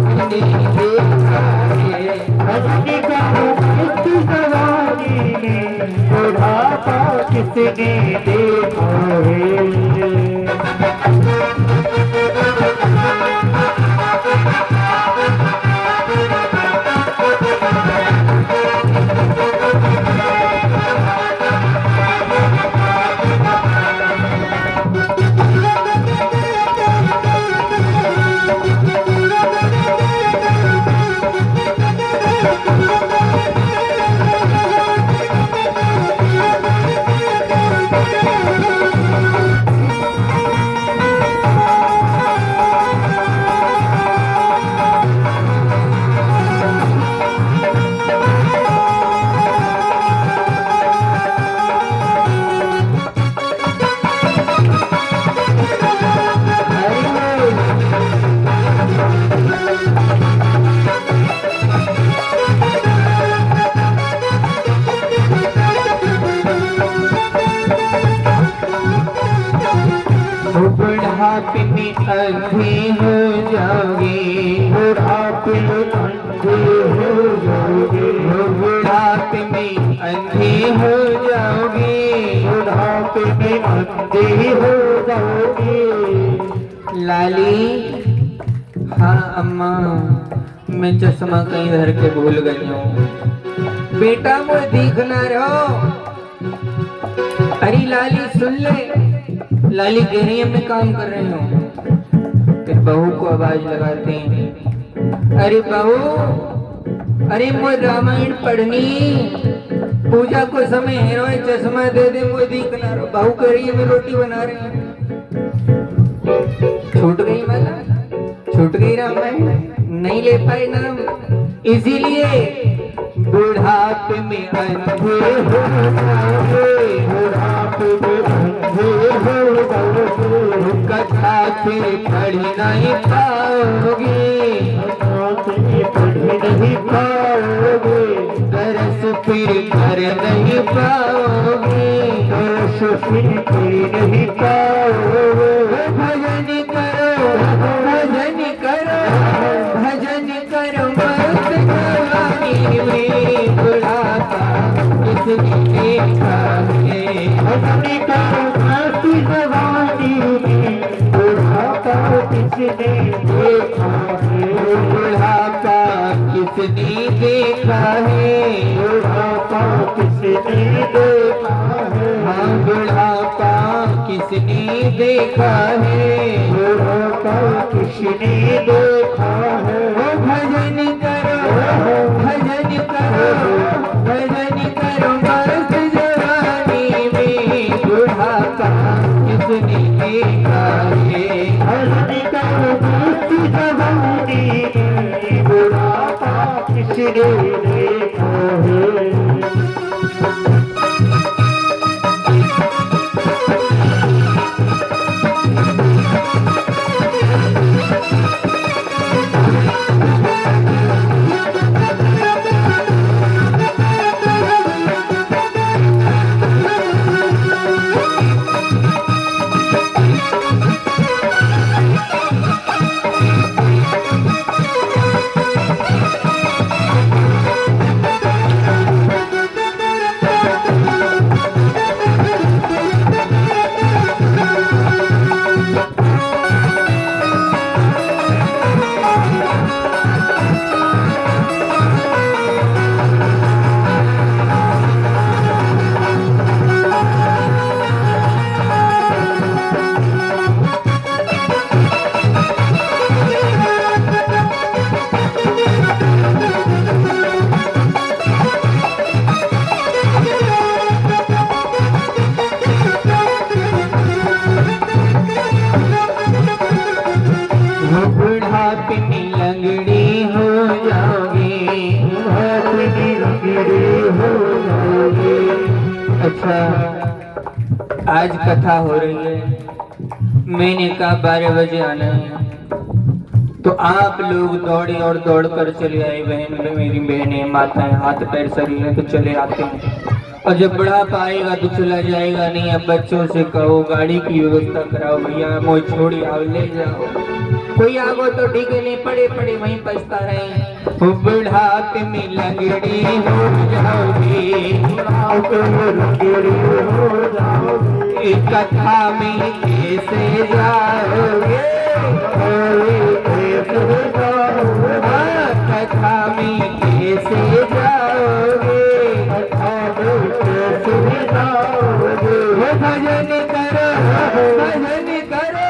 नहीं देखा है। भजन करो इस जवानी में बुढ़ापा किसने देखा है। बुढ़ापे में अंधे हो जाओगे, बुढ़ापे में अंधे हो जाओगे। बुढ़ापे में अंधे हो जाओगे। बुढ़ापे में अंधे हो जाओगे। लाली, हाँ अम्मा, मैं चश्मा कहीं धर के भूल गई हूँ। बेटा मुझे दिखना रहो। अरे लाली सुन ले, लाली गृह में काम कर रहे हो। फिर बहू को आवाज लगाते हैं, अरे बहू, अरे मुझे रामायण पढ़नी, पूजा को समय है, रोए चश्मा दे दे, मुझे दिखना रहो। बहू कह रही है मैं रोटी बना रही हूँ। छूट गई माला, छूट गई रामायण, नहीं ले पाए नाम, इसीलिए बुढ़ापे में अंधे हो जाओगे। बुढ़ापे में अंधे हो जाओगे। कथा फिर पढ़ नहीं पाओगे, पढ़ नहीं पाओगे। दरस फिर कर नहीं पाओगे, दर्श फिर कर नहीं पाओगे। भजन करो, भजन करो, भजन करो मस्त जवानी में बुढ़ापा किसने देखा है। भजन करो मस्त जवानी में बुढ़ापा किसने देखा है। बुढ़ापा किसने देखा है। बुढ़ापा किसने देखा है। हाँ बुढ़ापा किसने देखा है। बुढ़ापा किसने देखा है। भजन करो, भजन करो, भजन करो मस्त जवानी में बुढ़ापा किसने देखा है। भजन करो मस्त जवानी में बुढ़ापा किसने देखा है। अपनी रंगीरे हो जाओगे। अच्छा, आज कथा हो रही है, मैंने कहा 12 बजे आना है, तो आप लोग दौड़े और दौड़ कर चले आए। बहन, मेरी बहनें माताएं हाथ पैर शरीर है तो चले आते हैं, और जब बुढ़ापा आएगा तो चला जाएगा नहीं। अब बच्चों से कहो गाड़ी की व्यवस्था कराओ, भैया मोह छोड़ी आओ ले जाओ। कोई आगो तो ठीक है, नहीं पड़े पड़े वहीं पछता रहे। बुढ़ापे में लंगड़ी हो जाओगी, बुढ़ापे में लंगड़ी हो जाओगे। कथा में कैसे जाओगे, कथा में कैसे जाओगे, भजन करो भजन करो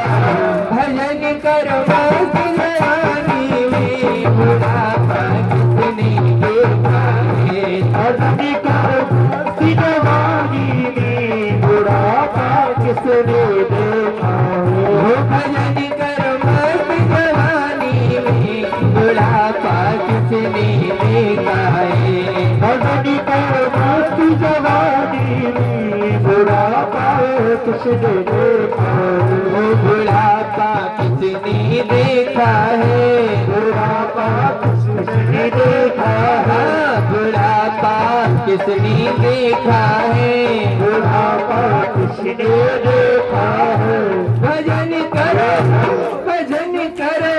भजन करो, मस्त जवानी में बुढ़ापा किसने देखा है। भजन करो मस्त जवानी में बुढ़ापा किसने देखा है। भजन करो मस्त जवानी में बुढ़ापा किसने देखा है। भजन करो मस्त जवानी में बुढ़ापा किसने देखा है। बुढ़ापा किसने देखा है, बुढ़ापा किसने देखा है। बुढ़ापा किसने देखा है, बुढ़ापा किसने देखा है। भजन करो भजन करो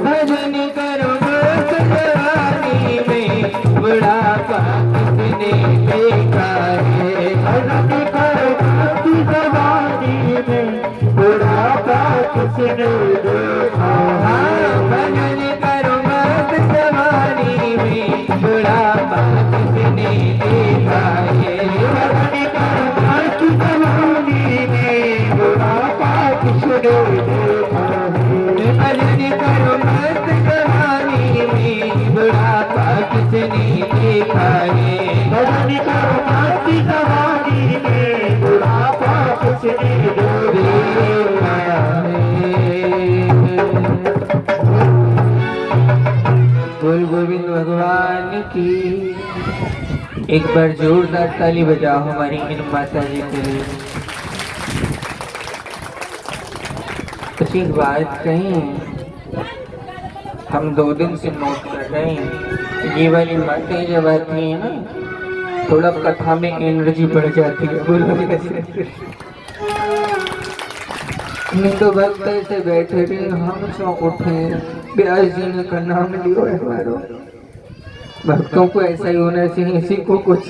भजन करो, मस्त जवानी में बुढ़ापा किसने देखा है। भजन करो मस्त जवानी में बुढ़ापा किसने देखा है। भजन करो मस्त जवानी में बुढ़ापा किसने देखा है। भजन करो मस्त जवानी में बुढ़ापा किसने देखा है। भजन करो मस्त जवानी में बुढ़ापा किसने देखा है। भजन करो मस्त जवानी में बुढ़ापा किसने देखा है। बोल गोविंद भगवान की। एक बार जोरदार ताली बजाओ हमारी इन माता जी के लिए। कुछ एक बात कहीं हम 2 दिन से नोट कर रहे हैं, ये वाली बातें जब आती हैं ना, थोड़ा कथा में एनर्जी बढ़ जाती है। बोलो कैसे? नहीं तो भक्त ऐसे बैठे रहे, हम सो उठे, ब्यास जी ने का नाम लियो है हमारो। भक्तों को ऐसा ही होना चाहिए, इसी को कुछ।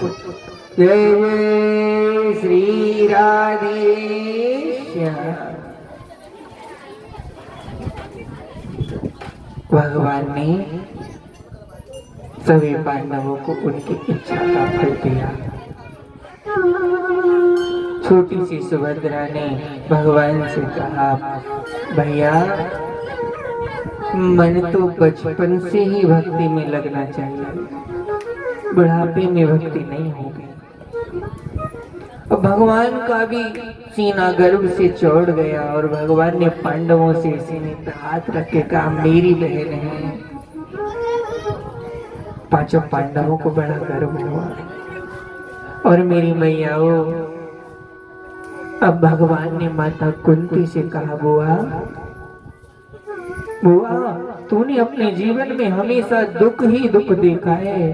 जय जय श्री राधेश्याम। भगवान ने सभी पांडवों को उनकी इच्छा का फल दिया। छोटी सी सुभद्रा ने भगवान से कहा, भैया मन तो बचपन से ही भक्ति में लगना चाहिए, बुढ़ापे में भक्ति नहीं होगी। और भगवान का भी सीना गर्व से चौड़ गया, और भगवान ने पांडवों से सीने पर हाथ रख के कहा, मेरी बहन है। 5 पांडवों को बड़ा गर्व हुआ। और मेरी मैयाओ, अब भगवान ने माता कुंती से कहा, बुआ बुआ, तूने अपने जीवन में हमेशा दुख ही दुख देखा है।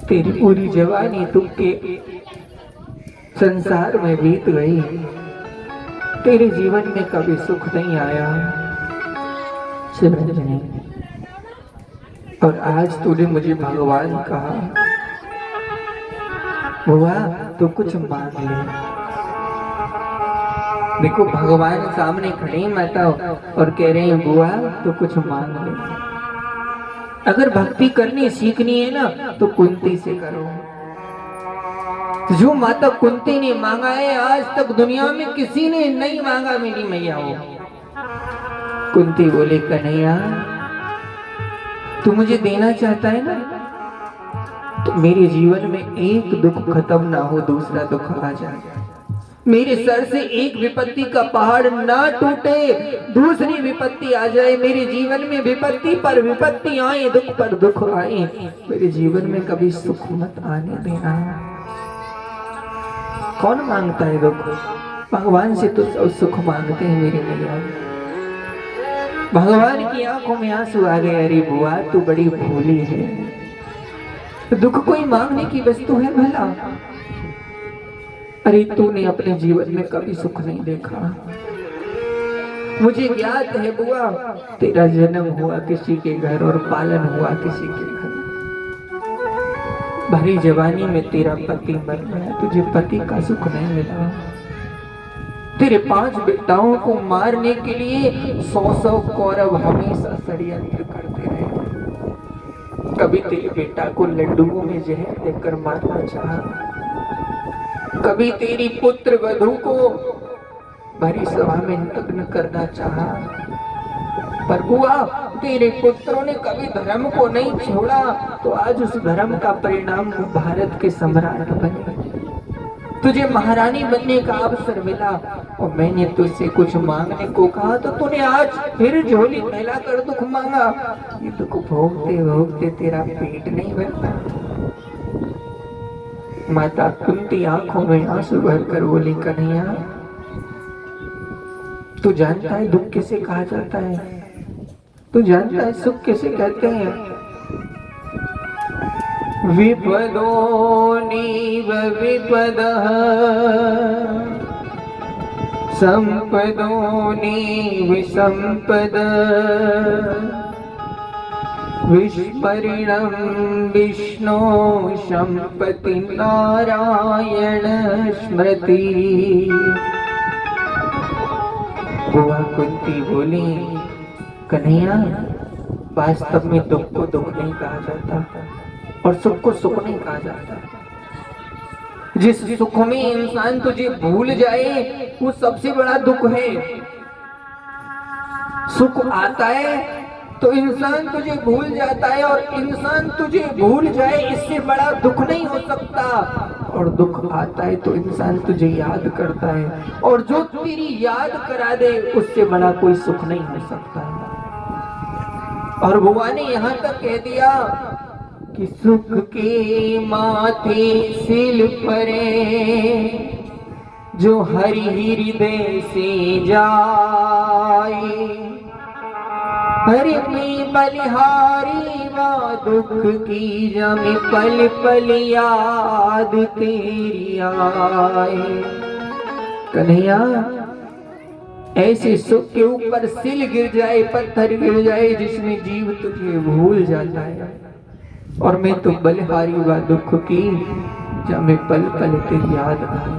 तेरी पूरी जवानी दुख के संसार में बीत गई, तेरे जीवन में कभी सुख नहीं आया। शिवरंजनी, और आज तूने मुझे भगवान कहा, बुआ तू कुछ मांग ले। देखो भगवान सामने खड़े हैं माता, और कह रहे हैं बुआ तो कुछ मांग ले। अगर भक्ति करनी सीखनी है ना तो कुंती से करो। तो जो माता कुंती ने मांगा है, आज तक दुनिया में किसी ने नहीं मांगा मेरी मैया हो। कुंती बोले, कन्हैया तू मुझे देना चाहता है ना, तो मेरे जीवन में एक दुख खत्म ना हो, दूसरा दुख आ जाए। मेरे सर से एक विपत्ति का पहाड़ ना टूटे, दूसरी विपत्ति आ जाए मेरे जीवन में, विपत्ति पर विपत्ति आए, दुख पर दुख आए, मेरे जीवन में कभी सुख मत आने देना। कौन मांगता है दुख? भगवान से तो सब सुख मांगते हैं मेरे भैया। भगवान की आंखों में आंसू आ गए, अरे बुआ तू बड़ी भोली है, दुख कोई मांगने की वस्तु है भला? अरे तूने अपने जीवन में कभी सुख नहीं देखा। मुझे ज्ञात है बुआ, तेरा जन्म हुआ किसी के घर और पालन हुआ किसी के घर। भरी जवानी में तेरा पति मर गया, तुझे पति का सुख नहीं मिला। तेरे 5 बेटाओं को मारने के लिए 100 कौरव हमेशा षड्यंत्र करते रहे। कभी तेरे बेटा को लड्डुओं में जहर देकर मारना चाहा, कभी तेरी पुत्र वधू को भरी सभा में नग्न करना चाहा, पर बुआ तेरे पुत्रों ने कभी धर्म को नहीं छोड़ा, तो आज उस धर्म का परिणाम भारत के सम्राट बने। तुझे महारानी बनने का अवसर मिला और मैंने तुझसे कुछ मांगने को कहा तो तूने आज फिर झोली फैलाकर दुख मांगा। ये दुख भोगते भोगते तेरा पेट नहीं भरता। माता कुंती आंखों में आंसू भरकर बोली, कन्हैया तू जानता है दुख किसे कहा जाता है? तू जानता है सुख किसे कहते हैं? विपदोनीव विपदः संपदोनीव संपद विस्मरणं विष्णु संपत्ति नारायण स्मृति। बुआ कुंती बोली, कन्हैया वास्तव में दुख को दुख नहीं कहा जाता और सुख को सुख नहीं कहा जाता। जिस सुख में इंसान तुझे भूल जाए वो सबसे बड़ा दुख है। सुख आता है तो इंसान तुझे भूल जाता है और इंसान तुझे भूल जाए इससे बड़ा दुख नहीं हो सकता। और दुख आता है तो इंसान तुझे याद करता है और जो तेरी याद करा दे उससे बड़ा कोई सुख नहीं हो सकता। और बुआ ने यहाँ तक कह दिया कि सुख के माथे सिल परे जो हरि हृदय से जाए, हरि में बलिहारी वा दुख की जमी पल पल याद तेरी आए। कन्हैया ऐसे सुख के ऊपर सिल गिर जाए, पत्थर गिर जाए जिसमें जीव तुझे भूल जाता है, और मैं तो बलिहारी वा दुख की जमे पल पल तेरी याद आए।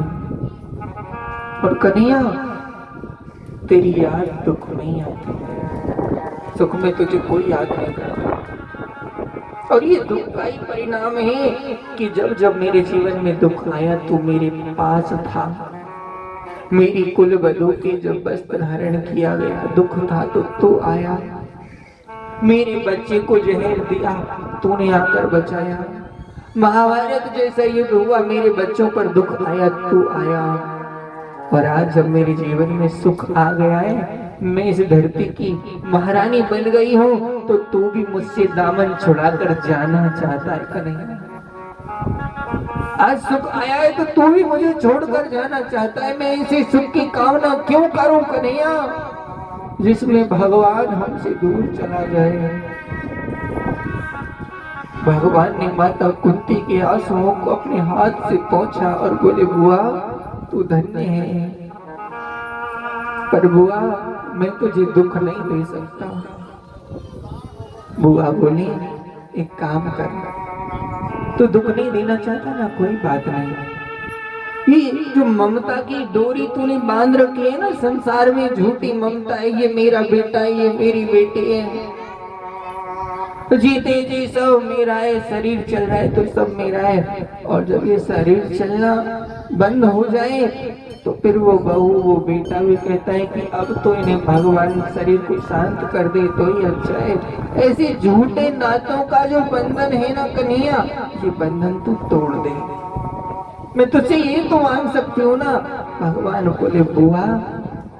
और कन्हैया तेरी याद दुख नहीं आती, सुख में तुझे कोई याद नहीं करता। और ये दुख का ही परिणाम है कि जब जब मेरे जीवन में दुख आया तू मेरे पास था। मेरी कुल वधू के जब वस्त्र धारण किया गया दुख था तो तू आया। मेरे बच्चे को जहर दिया तूने आकर बचाया। महाभारत जैसा युद्ध हुआ मेरे बच्चों पर दुख आया तू आया। और आज जब मेरे जीवन में सुख आ गया है, मैं इस धरती की महारानी बन गई हूँ, तो तू भी मुझसे दामन छुड़ाकर जाना चाहता है कन्हैया। आज सुख आया है तो तू भी मुझे छोड़कर जाना चाहता है। मैं इसी सुख की कामना क्यों करूं कन्हैया जिसमें भगवान हमसे दूर चला जाए। भगवान ने माता कुंती के आंसुओं को अपने हाथ से पोंछा और बोले, बुआ तू धन्य है, पर बुआ मैं तुझे दुख नहीं दे सकता। बुआ बोली, एक काम कर, तो दुख नहीं देना चाहता ना, कोई बात नहीं। ये जो ममता की डोरी तूने बांध रखी है ना संसार में, झूठी ममता है, ये मेरा बेटा है, ये मेरी बेटी है, जीते जी सब मेरा है, शरीर चल रहा है तो सब मेरा है। और जब ये शरीर चलना बंद हो जाए तो फिर वो बहू वो बेटा भी कहता है कि अब तो इन्हें भगवान शरीर को शांत कर दे तो ही अच्छा है। ऐसे झूठे नातों का जो बंधन है ना कन्हैया, ये बंधन तू तोड़ दे। मैं तुझसे ये तो मांग सकती हूँ ना भगवान बोले बुआ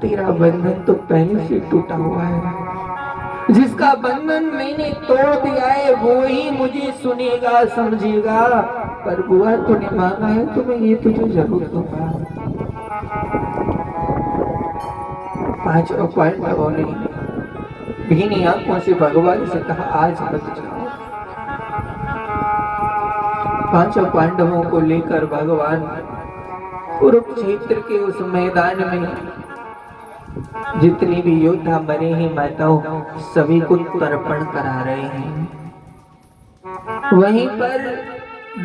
तेरा बंधन तो पहले से टूटा हुआ है, जिसका बंधन मैंने तोड़ दिया है वो ही मुझे सुनेगा समझेगा, पर बुआ तूने मांगा है तो मैं ये तुझे जरूर दूंगा। पांचों पांडवों ने भीनी आंखों से भगवान से कहा आज मत जाओ। पांचों पांडवों को लेकर भगवान कुरुक्षेत्र के उस मैदान में जितने भी योद्धा मरे हैं माताओं सभी को तर्पण करा रहे हैं। वहीं पर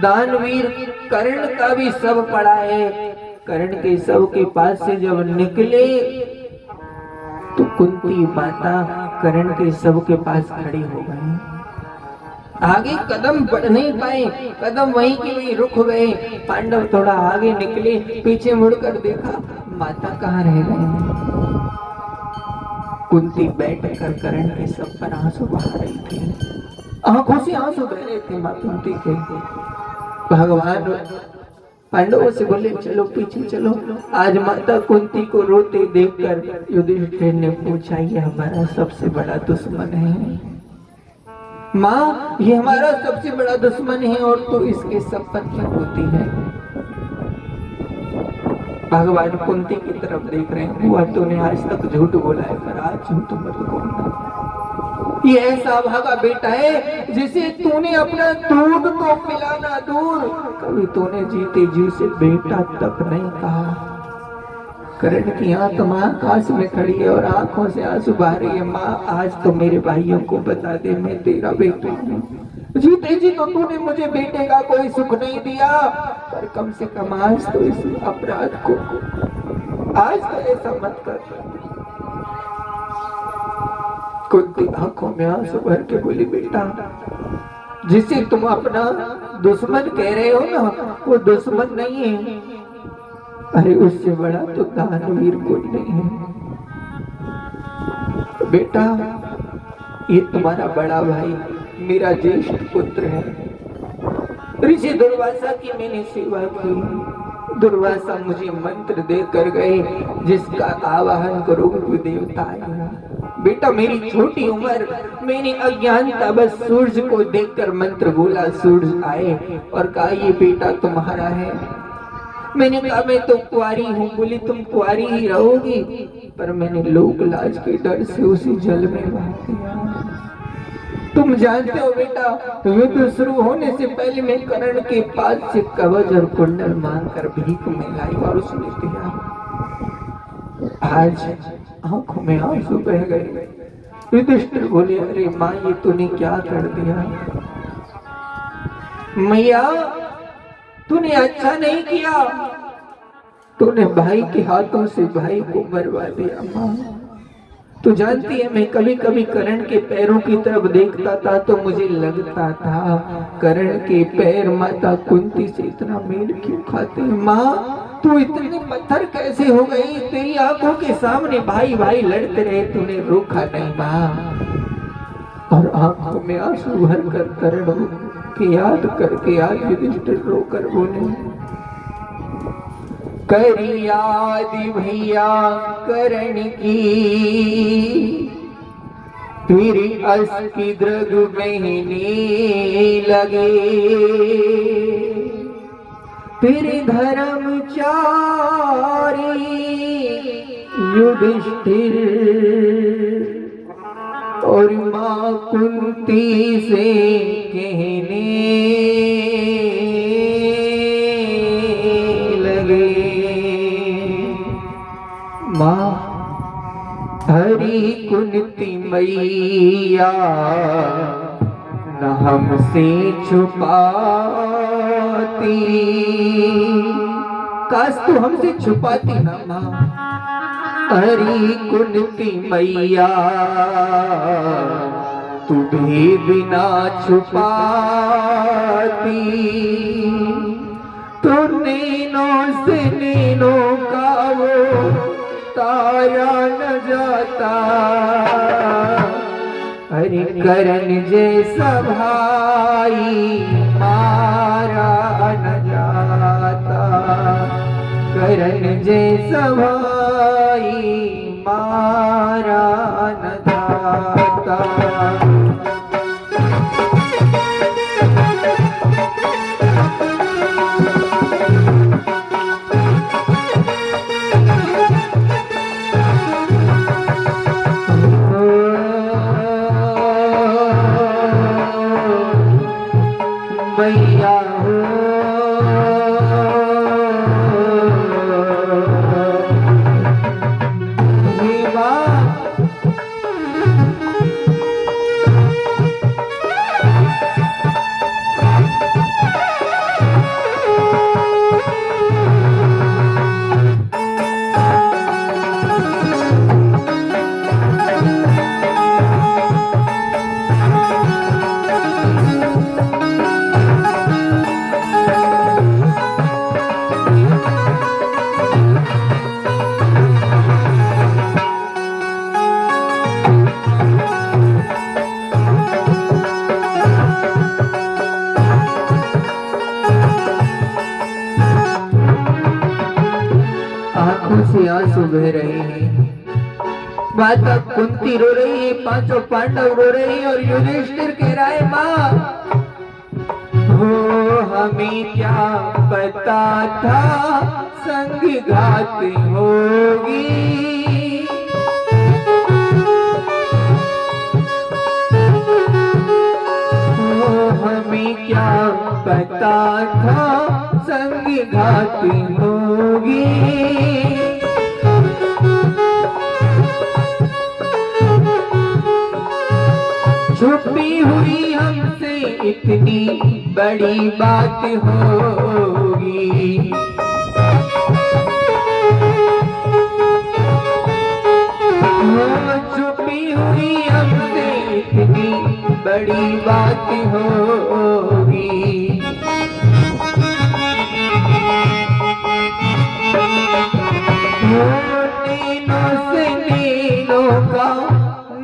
दानवीर कर्ण का भी शव पड़ा है। कर्ण के शव के पास से जब निकले तो कुंती माता कर्ण के शव के पास खड़ी हो गई। आगे कदम बढ़ नहीं पाए, कदम वहीं के वहीं रुक गए। पांडव थोड़ा आगे निकले, पीछे मुड़कर देखा माता कहाँ रह गई। कुंती बैठकर कर्ण के शव पर आंसू बहा रही थी, आंखों से आंसू बह रहे थे मां कुंती के। भगवान पांडवों से बोले चलो पीछे चलो। आज माता कुंती को रोते देखकर युधिष्ठिर ने पूछा ये हमारा सबसे बड़ा दुश्मन है माँ, ये हमारा सबसे बड़ा दुश्मन है और तो इसके सब पर क्या होती है। भगवान कुंती की तरफ देख रहे हैं, बुआ तूने आज तक झूठ बोला है पर आज झूठ मत बोलना। ये ऐसा भागा बेटा है जिसे तूने अपना दूध तो पिलाना दूर, कभी तूने जीते जी से बेटा तक नहीं कहा। कर्ण की आत्मा आकाश में खड़ी है और आंखों से आंसू बहा रही है। माँ आज तो मेरे भाइयों को बता दे मैं तेरा बेटा हूँ। जीते जी तो तूने मुझे बेटे का कोई सुख नहीं दिया, पर कम से कम आज तो इस अपराध को आज तो ऐसा मत कर। कुंती आंखों में आंसू भर के बोली बेटा जिसे तुम अपना दुश्मन कह रहे हो ना वो दुश्मन नहीं है, अरे उससे बड़ा तो दानवीर कोई नहीं है। बेटा ये तुम्हारा बड़ा भाई मेरा ज्येष्ठ पुत्र है। ऋषि दुर्वासा की मैंने सेवा की, दुर्वासा मुझे मंत्र दे कर गए जिसका आवाहन करोगे वो देवता आएगा। बेटा मेरी छोटी उम्र मैंने अज्ञानता बस सूरज को देखकर मंत्र बोला, सूरज आए और कहा ये बेटा तुम्हारा है। मैंने कहा मैं तो कुंवारी हूँ, बोली तुम कुंवारी ही रहोगी, पर मैंने लोक लाज के डर से उसी जल में बहा दिया। तुम जानते हो बेटा युद्ध शुरू होने से पहले मैं कर्ण के पास से कवच और कुंडल मांगकर भीख में लाई और उसने दिया। आज आंखों में आंसू बह गए। युधिष्ठिर बोले अरे माँ ये तूने क्या कर दिया। मैया तूने अच्छा नहीं किया, तूने भाई के हाथों से भाई को मरवा दिया। माँ तू जानती है मैं कभी कभी कर्ण के पैरों की तरफ देखता था तो मुझे लगता था कर्ण के पैर माता कुंती से इतना मेल क्यों खाते हैं। माँ तू इतने पत्थर कैसे हो गई, तेरी आंखों के सामने भाई भाई लड़ते रहे तूने रोका नहीं। माँ और आंखों में आंसू भर कर कर्ण की याद करके आज युधिष्ठिर रोकर बोले करी याद भैया कर्ण की फिर अस की दृग बहने लगे, फिर धर्मचारी युधिष्ठिर और मां कुंती से कहने लगे मां हरि कुंती मैया न हमसे छुपाती, काश तू हमसे छुपाती ना मां। हरि कुंती मैया तू भेद ना छुपाती, तो नैनों से नैनों का वो तारा न जाता, हरि कर्ण जैसा भाई मारा न जाता। करण जैसा भाई मारा न जाता। मैया हो आंखों से आंसू बह रहे हैं। माता कुंती रो रही है, पांचों पांडव रो रहे हैं और युधिष्ठिर कह रहा है माँ हो हमें क्या पता था संघात होगी। हो हमें क्या पता था संघात होगी। छुपी हुई हमसे इतनी बड़ी बात होगी। छुपी हुई हमसे इतनी बड़ी बात होगी।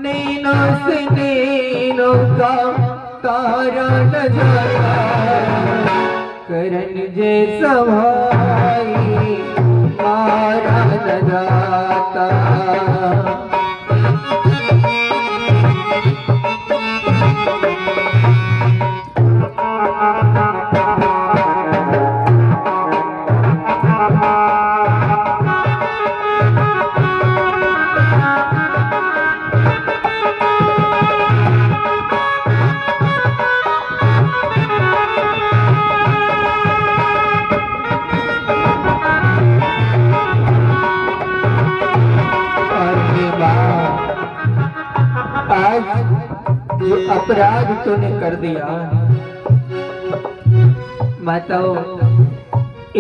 नैनों से नैनों का तारा न जाता। करण जैसा भाई मारा न जाता। आज जो अपराध तूने कर दिया, माताओं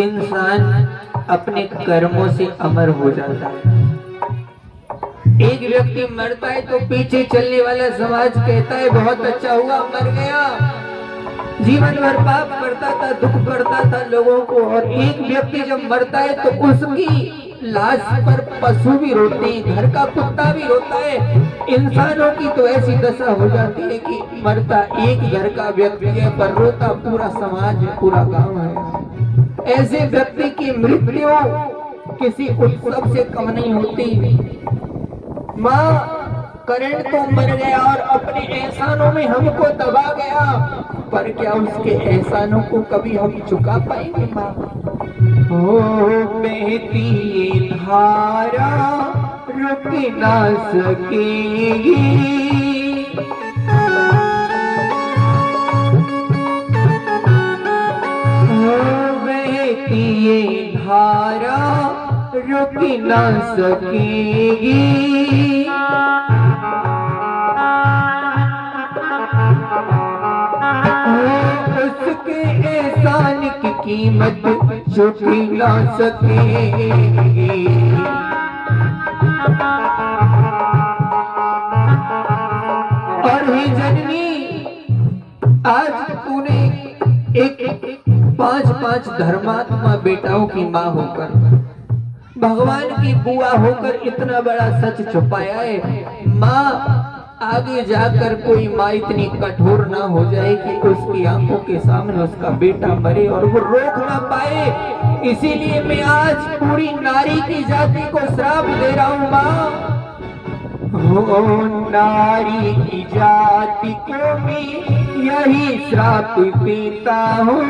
इंसान अपने कर्मों से अमर हो जाता है। एक व्यक्ति मरता है तो पीछे चलने वाला समाज कहता है बहुत अच्छा हुआ मर गया। जीवन भर पाप करता था, दुख करता था लोगों को, और एक व्यक्ति जब मरता है तो उसकी लाश पर पशु भी रोते हैं, घर का कुत्ता भी रोता है। इंसानों की तो ऐसी दशा हो जाती है कि मरता एक घर का व्यक्ति है पर रोता पूरा समाज है, पूरा गांव है। ऐसे व्यक्ति की मृत्यु किसी उत्सव से कम नहीं होती। माँ करण तो मर गया और अपने एहसानों में हमको दबा गया, पर क्या उसके एहसानों को कभी हम चुका पाएंगे माँ? हो बहती ये धारा रुक ना सकेगी। हो बहती ये धारा रुक ना सकेगी। उसके एहसान की कीमत चुक ना सकेगी। और हे जननी, आज तूने एक 5-5 धर्मात्मा बेटाओं की माँ होकर, भगवान की बुआ होकर इतना बड़ा सच छुपाया है। माँ आगे जाकर कोई माँ इतनी कठोर ना हो जाए कि उसकी आंखों के सामने उसका बेटा मरे और वो रोक ना पाए। इसीलिए मैं आज पूरी नारी की जाति को श्राप दे रहा हूँ माँ। हो नारी की जाति को भी यही श्राप देता हूँ।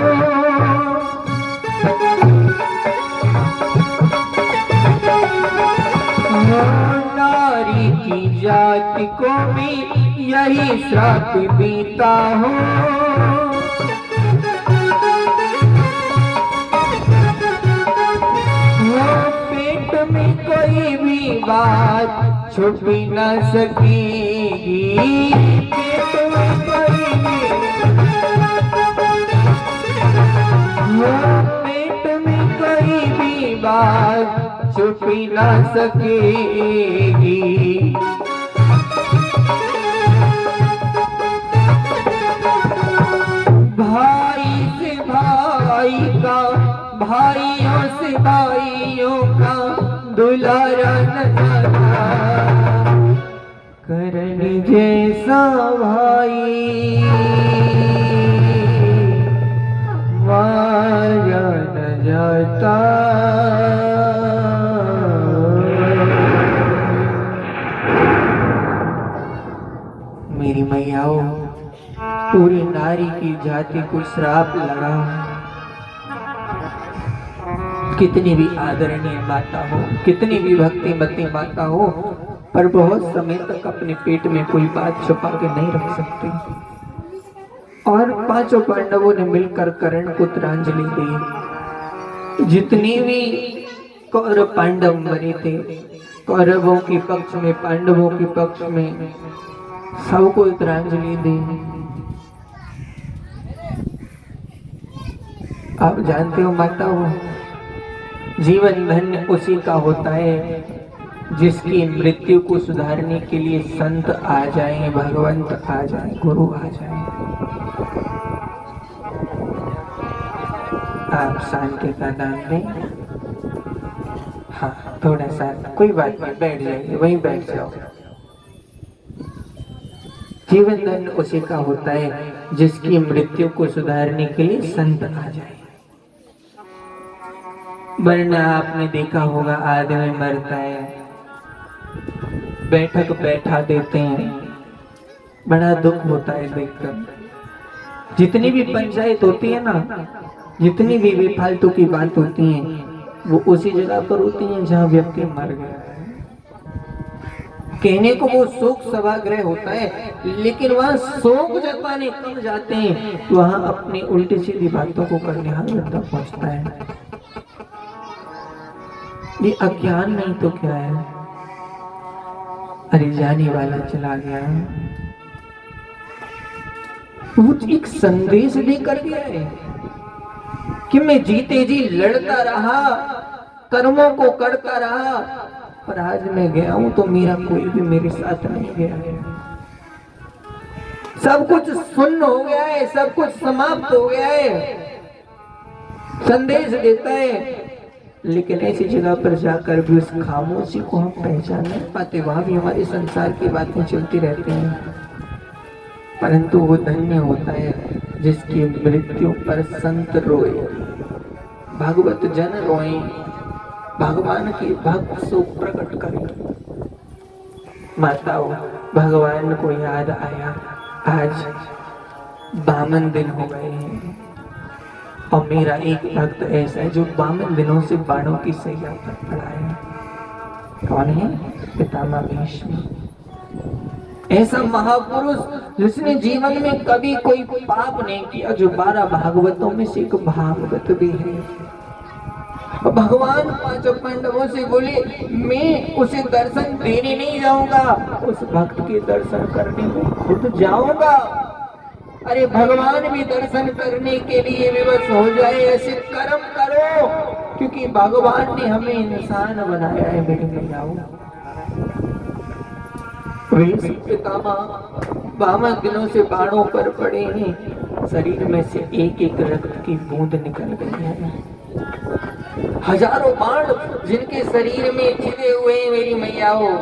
नारी की जाति को भी यही श्राप देता हूँ। पेट में कोई भी बात छुपी न सकेगी। पेट में कोई भी पेट में कोई भी बात छुपी न सकेगी। भाई से भाई का, भाइयों से भाइयों का दुलारा न जाता। करण जैसा भाई मारा न जाता। मेरी मैयाओं, पूरी नारी की जाति को श्राप लगा। कितनी भी आदरणीय माता हो, कितनी भी भक्तिमती माता हो, पर बहुत समय तक अपने पेट में कोई बात छुपा के नहीं रख सकती। और पांचों पांडवों ने मिलकर कर्ण को तिलांजलि दी। जितनी भी कौरव पांडव मरे थे, कौरवों के पक्ष में, पांडवों के पक्ष में, सबको तिलांजलि दी। आप जानते हो माता हो, जीवन धन्य उसी का होता है जिसकी मृत्यु को सुधारने के लिए संत आ जाए, भगवंत आ जाए, गुरु आ जाए। आप शांति का दान दें। हाँ, थोड़ा सा, कोई बात नहीं, बैठ जाइए, वहीं बैठ जाओ। जीवन धन्य उसी का होता है जिसकी मृत्यु को सुधारने के लिए संत आ जाए। वरना आपने देखा होगा, आदमी मरता है, बैठक बैठा देते हैं, बड़ा दुख होता है देखकर। जितनी भी पंचायत होती है ना, जितनी भी बेफालतू की बात होती है, वो उसी जगह पर होती है जहाँ व्यक्ति मर गया है। कहने को वो शोक सभागृह होता है, लेकिन वहाँ शोक जताने कब जाते हैं, वहाँ अपनी उल्टी सीधी बातों को करने हर बंदा पहुंचता है। ये अज्ञान नहीं तो क्या है। अरे जाने वाला चला गया, वो एक संदेश देकर गया है कि मैं जीते जी लड़ता रहा, कर्मों को करता रहा, पर आज मैं गया हूं तो मेरा कोई भी मेरे साथ नहीं गया है। सब कुछ सुन्न हो गया है, सब कुछ समाप्त हो गया है। संदेश देता है, लेकिन ऐसी जगह पर जाकर भी उस खामोशी को हम पहचान नहीं पाते। वहां भी हमारे संसार की बातें चलती रहती हैं, परंतु वो धन्य होता है जिसकी मृत्यु पर संत रोए, भागवत जन रोए, भगवान की भक्त सो प्रकट करे। माताओं, भगवान को याद आया, आज 52 दिन हो गए हैं और मेरा एक भक्त ऐसा है जो 52 दिनों से बाणों की सैया पर पड़ा है। कौन है? पितामह भीष्म। ऐसा महापुरुष जिसने जीवन में कभी कोई पाप नहीं किया, जो 12 भागवतों में से एक भागवत भी है। भगवान पांचों पांडवों से बोले, मैं उसे दर्शन देने नहीं जाऊंगा, उस भक्त के दर्शन करने में खुद जाऊंगा। अरे भगवान भी दर्शन करने के लिए विवश हो जाए, ऐसे कर्म करो, क्योंकि भगवान ने हमें इंसान बनाया है। मेरे मैयाओं, पितामह 52 दिनों से बाणों पर पड़े हैं, शरीर में से एक एक रक्त की बूंद निकल गई है। हजारों बाण जिनके शरीर में छिदे हुए हैं मेरी मैयाओं,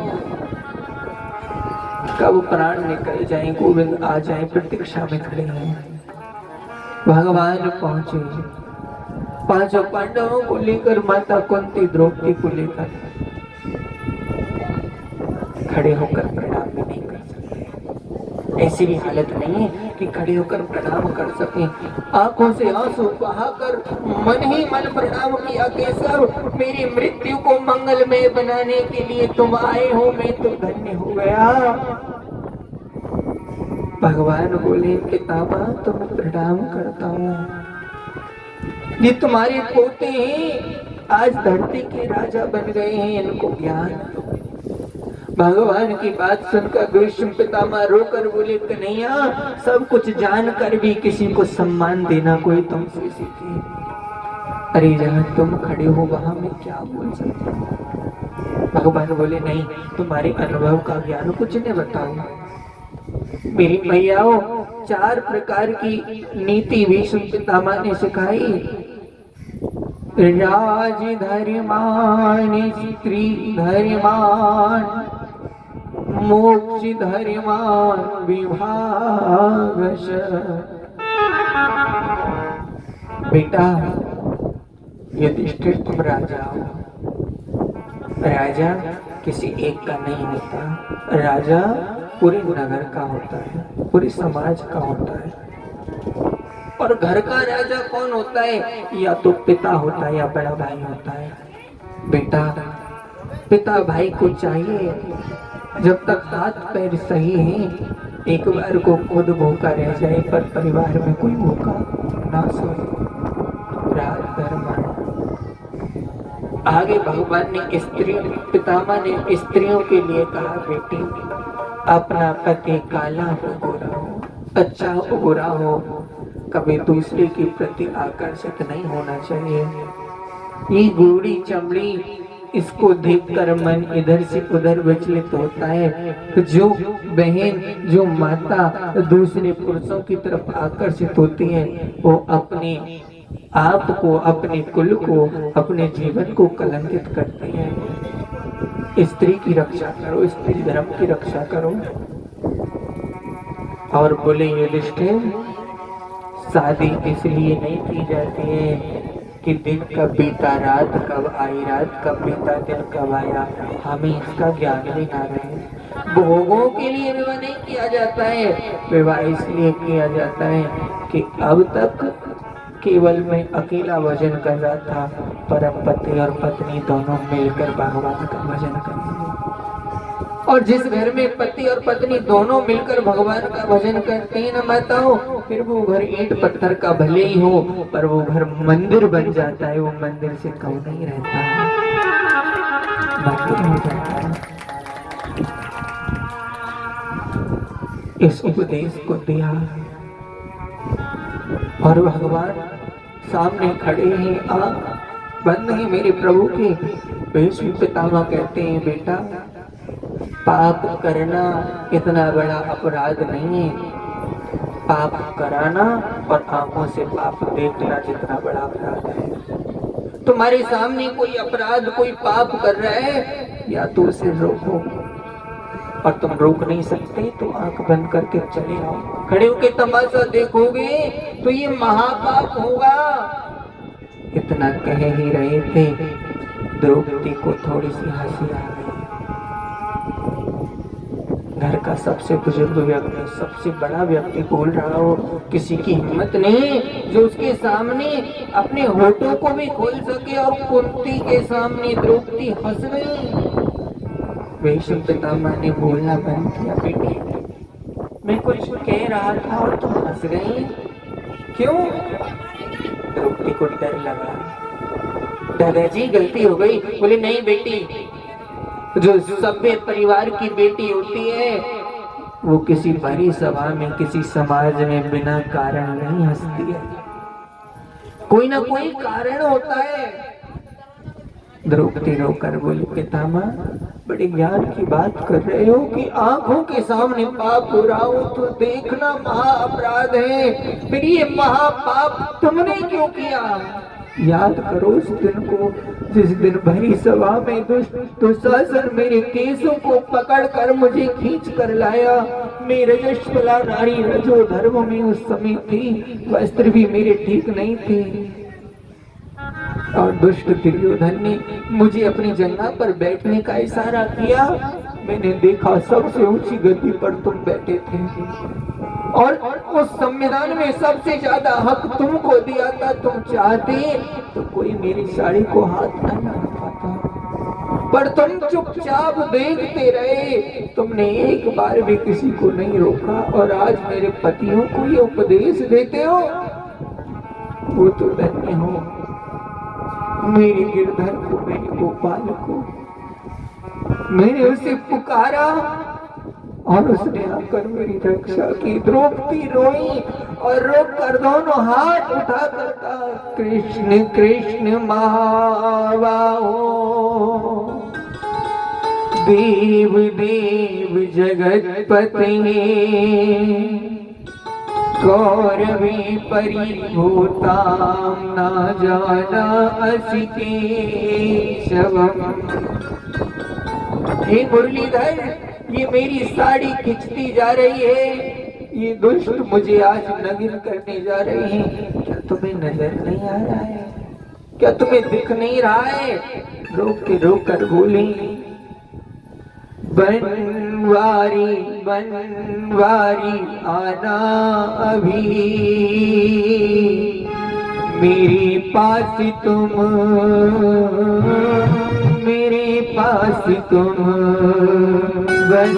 कब प्राण निकल जाए, गोविंद आ जाए, प्रतीक्षा में खड़े हैं। भगवान पहुंचे, पांचों पांडवों को लेकर, माता कुंती द्रौपदी को लेकर खड़े होकर प्रणाम भी नहीं कर सकते। ऐसी भी हालत नहीं है कि खड़े होकर प्रणाम कर सके। आंखों से आंसू बहाकर मन ही मन प्रणाम किया, केशव मेरी मृत्यु को मंगलमय बनाने के लिए तुम आए हो, मैं तो धन्य हो गया। भगवान बोले, पितामह तुम्हें प्रणाम करता हूँ, ये तुम्हारे पोते हैं, आज धरती के राजा बन गए हैं, इनको ज्ञान। भगवान की बात सुनकर भीष्म पितामह रोकर बोले, कन्हैया सब कुछ जानकर भी किसी को सम्मान देना कोई तुमसे सीखे। अरे जहाँ तुम खड़े हो वहां मैं क्या बोल सकता हूँ। भगवान बोले, नहीं, तुम्हारे अनुभव का ज्ञान कुछ नहीं बताओ। मेरी मैयाओं, 4 प्रकार की नीति भीष्म पितामह ने सिखाई। राज धर्मान, स्त्री धर्मान, मोक्ष धर्मान, विभागश। बेटा युधिष्ठिर तुम राजा हो, राजा किसी एक का नहीं होता, राजा पूरे नगर का होता है, पूरे समाज का होता है। और घर का राजा कौन होता है? या तो पिता होता है या बड़ा भाई होता है। बेटा पिता भाई को चाहिए जब तक हाथ पैर सही हैं, एक बार को खुद भूखा रह जाए पर परिवार में कोई भूखा ना सोए। राज धर्म। आगे भगवान ने पितामह ने स्त्रियों के लिए कहा, बेटी अपना पति काला हो गोरा हो, अच्छा हो बुरा हो, कभी दूसरे के प्रति आकर्षित नहीं होना चाहिए। ये गोरी चमड़ी, इसको देखकर मन इधर से उधर विचलित होता है। जो बहन, जो माता दूसरे पुरुषों की तरफ आकर्षित होती है, वो अपने आप को, अपने कुल को, अपने जीवन को कलंकित करती है। स्त्री की रक्षा करो, स्त्री धर्म की रक्षा करो। और बोले, युधिष्ठिर शादी इसलिए नहीं की जाती है कि दिन कब बीता रात कब आई, रात कब बीता दिन कब आया, हमें इसका ज्ञान भी ना रहे। भोगों के लिए विवाह नहीं किया जाता है, विवाह इसलिए किया जाता है कि अब तक केवल मैं अकेला भजन कर रहा था, परम पति और पत्नी दोनों मिलकर भगवान का भजन करेंगे। और जिस घर में पति और पत्नी दोनों मिलकर भगवान का भजन करते हैं ना माताओं, फिर वो घर ईंट पत्थर का भले ही हो, पर वो घर मंदिर बन जाता है। वो मंदिर से कम नहीं रहता है, मंदिर हो जाता है। इस उपदेश को दिया और भगवान सामने खड़े हैं, आंख बंद है मेरे प्रभु के। भीष्म पितामह कहते हैं, बेटा पाप करना इतना बड़ा अपराध नहीं है, पाप कराना और आंखों से पाप देखना जितना बड़ा अपराध है। तुम्हारे सामने कोई अपराध, कोई पाप कर रहा है, या तो उसे रोको, और तुम रोक नहीं सकते तो आंख बंद करके चले आओ। खड़े होकर तमाशा देखोगे तो ये महापाप होगा। इतना कह ही रहे थे, द्रौपदी को थोड़ी सी हंसी आ गई। घर का सबसे बुजुर्ग व्यक्ति, सबसे बड़ा व्यक्ति बोल रहा हो, किसी की हिम्मत नहीं जो उसके सामने अपने होठों को भी खोल सके। और कुंती के सामने द्रौपदी हंस गई। भीष्म पितामह ने बोलना बंद किया, बेटी मैं कुछ कह रहा था और तुम हंस गई, क्यों? द्रौपदी को डर लगा, दादाजी गलती हो गई। बोले, नहीं बेटी, जो सभ्य परिवार की बेटी होती है वो किसी बड़ी सभा में, किसी समाज में बिना कारण नहीं हंसती है, कोई ना कोई कारण होता है। द्रौपदी रोकर बोली, पितामह बड़े ज्ञान की बात कर रहे हो कि आंखों के सामने पाप हो रहा हो तो देखना महा अपराध है, फिर ये महापाप तुमने क्यों किया? याद करो उस दिन को जिस दिन भरी सभा में दुष्ट दुशासन मेरे केसों को पकड़कर मुझे खींच कर लाया। मेरे रजस्वला नारी रजो धर्म में उस समय थी, वस्त्र भी मेरे ठीक नहीं थे। और दुष्ट दुर्योधन ने मुझे अपनी जंगा पर बैठने का इशारा किया। मैंने देखा सबसे ऊंची गद्दी पर तुम बैठे थे और उस संविधान में सबसे ज्यादा हक तुमको दिया था। तुम चाहते तो कोई मेरी साड़ी को हाथ न लगा पाता, पर तुम चुपचाप देखते रहे। तुमने एक बार भी किसी को नहीं रोका और आज मेरे पतियों को ये उपदेश देते हो। वो तो धन्य हो मेरे गिरधर को, मेरे गोपाल को। मैंने उसे पुकारा और उसने आकर मेरी रक्षा की। द्रौपदी रोई और रोक कर दोनों हाथ उठा कर कहा, कृष्ण कृष्ण महाबाहो, देव देव जगतपते, कौरवे परिभूतां न जाना असि केशवम्। हे मुरलीधर, ये मेरी साड़ी खिंचती जा रही है। ये दुष्ट मुझे आज नगिन करने जा रहे हैं। क्या तुम्हें नजर नहीं आ रहा है? क्या तुम्हें दिख नहीं रहा है? रोक कर बोली, बनवारी बनवारी आना अभी, मेरे पास तुम, मेरे पास तुम बन।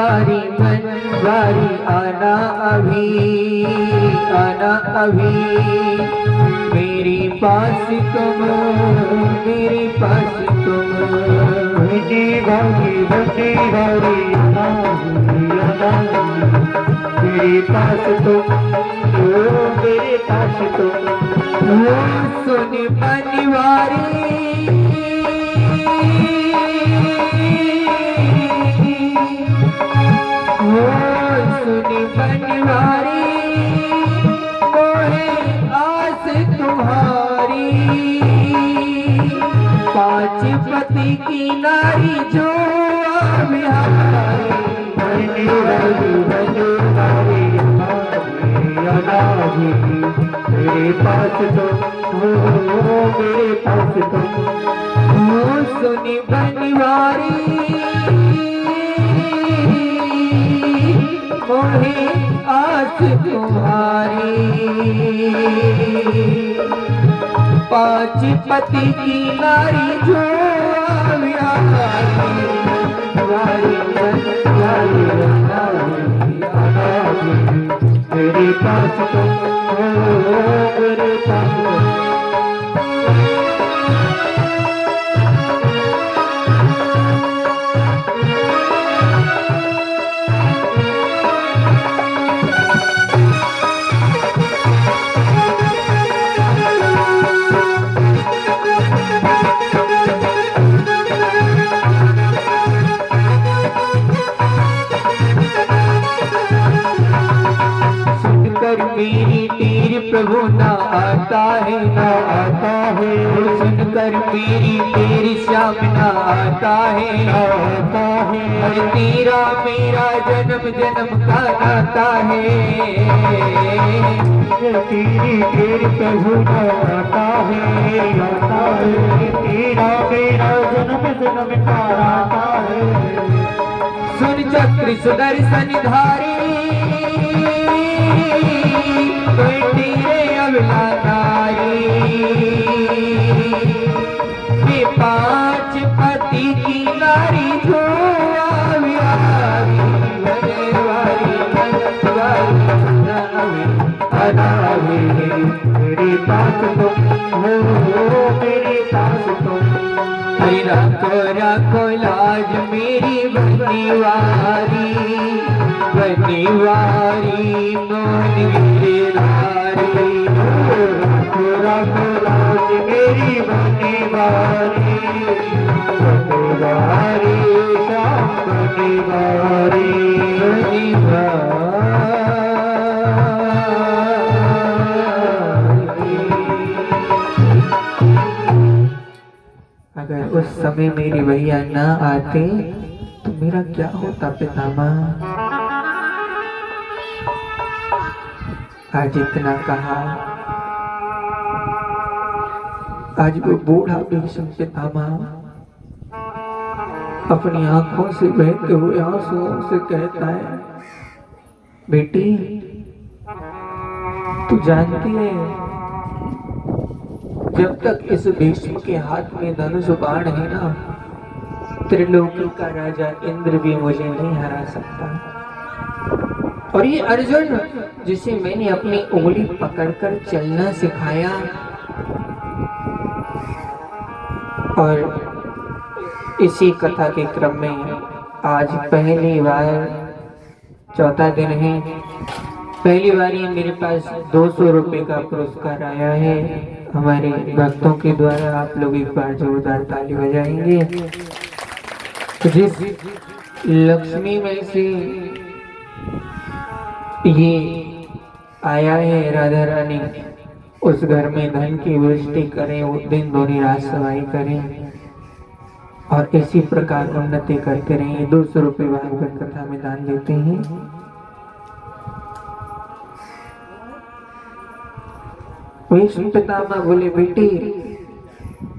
बनवारी आना अभी, आना अभी, मेरे पास तुम, मेरे पास तुम। बनवारी बनवारी आना मेरे पास तुम, मेरे पास तुम। सुन बनवारी, सुनी बनवारी, मोहे आस तुम्हारी। पांच पति की नारी जो बिहारी, बनवारी बनवारी अनाही, मेरे पास तो मेरे पास तो। सुनी बनवारी, मोहे आस तुम्हारी। पांच पति की नारी जो मेरे पास तो मेरे पास। मेरी तीर प्रभु ना आता है, ना आता है। सुनकर मेरी तीर श्याम ना आता है, ना आता है। तेरा मेरा जन्म जन्म का नाता है। तेरी तीर प्रभु ना आता है, आता है। तेरा मेरा जन्म जन्म का नाता है। सुन चक्र सुदर्शन धारी, तेरे अबला नारी। ये पांच पति तीखी नारी धुआ विहारी बनेवारी बनवारी अनावे मेरे पास तुम हो, मेरे पास तुम। राखो राखो लाज मेरी बनेवारी बनेवारी मोन गिरधारी राखो राखो लाज मेरी बनेवारी बनेवारी श्याम बनेवारी अगर उस समय मेरे भैया ना आते तो मेरा क्या होता पितामह। आज इतना कहा, आज वो बूढ़ा भीष्म पितामह अपनी आंखों से बहते हुए आंसुओं से कहता है, बेटी तू जानती है जब तक इस भीष्म के हाथ में धनुष बाण है ना, त्रिलोकी का राजा इंद्र भी मुझे नहीं हरा सकता। और ये अर्जुन जिसे मैंने अपनी उंगली पकड़कर चलना सिखाया और इसी कथा के क्रम में आज पहली बार चौथा दिन है, पहली बार ये मेरे पास 200 रुपए का पुरस्कार आया है हमारे भक्तों के द्वारा। आप लोग एक बार जोरदार ताली बजाएंगे। तो जिस लक्ष्मी में से ये आया है राधा रानी, उस घर में धन की वृष्टि करें, वो दिन दोनी रात सवाई करें और इसी प्रकार उन्नति करते रहें। 200 रुपये भागवत कथा में दान देते हैं। भीष्म पितामह बोले, बेटी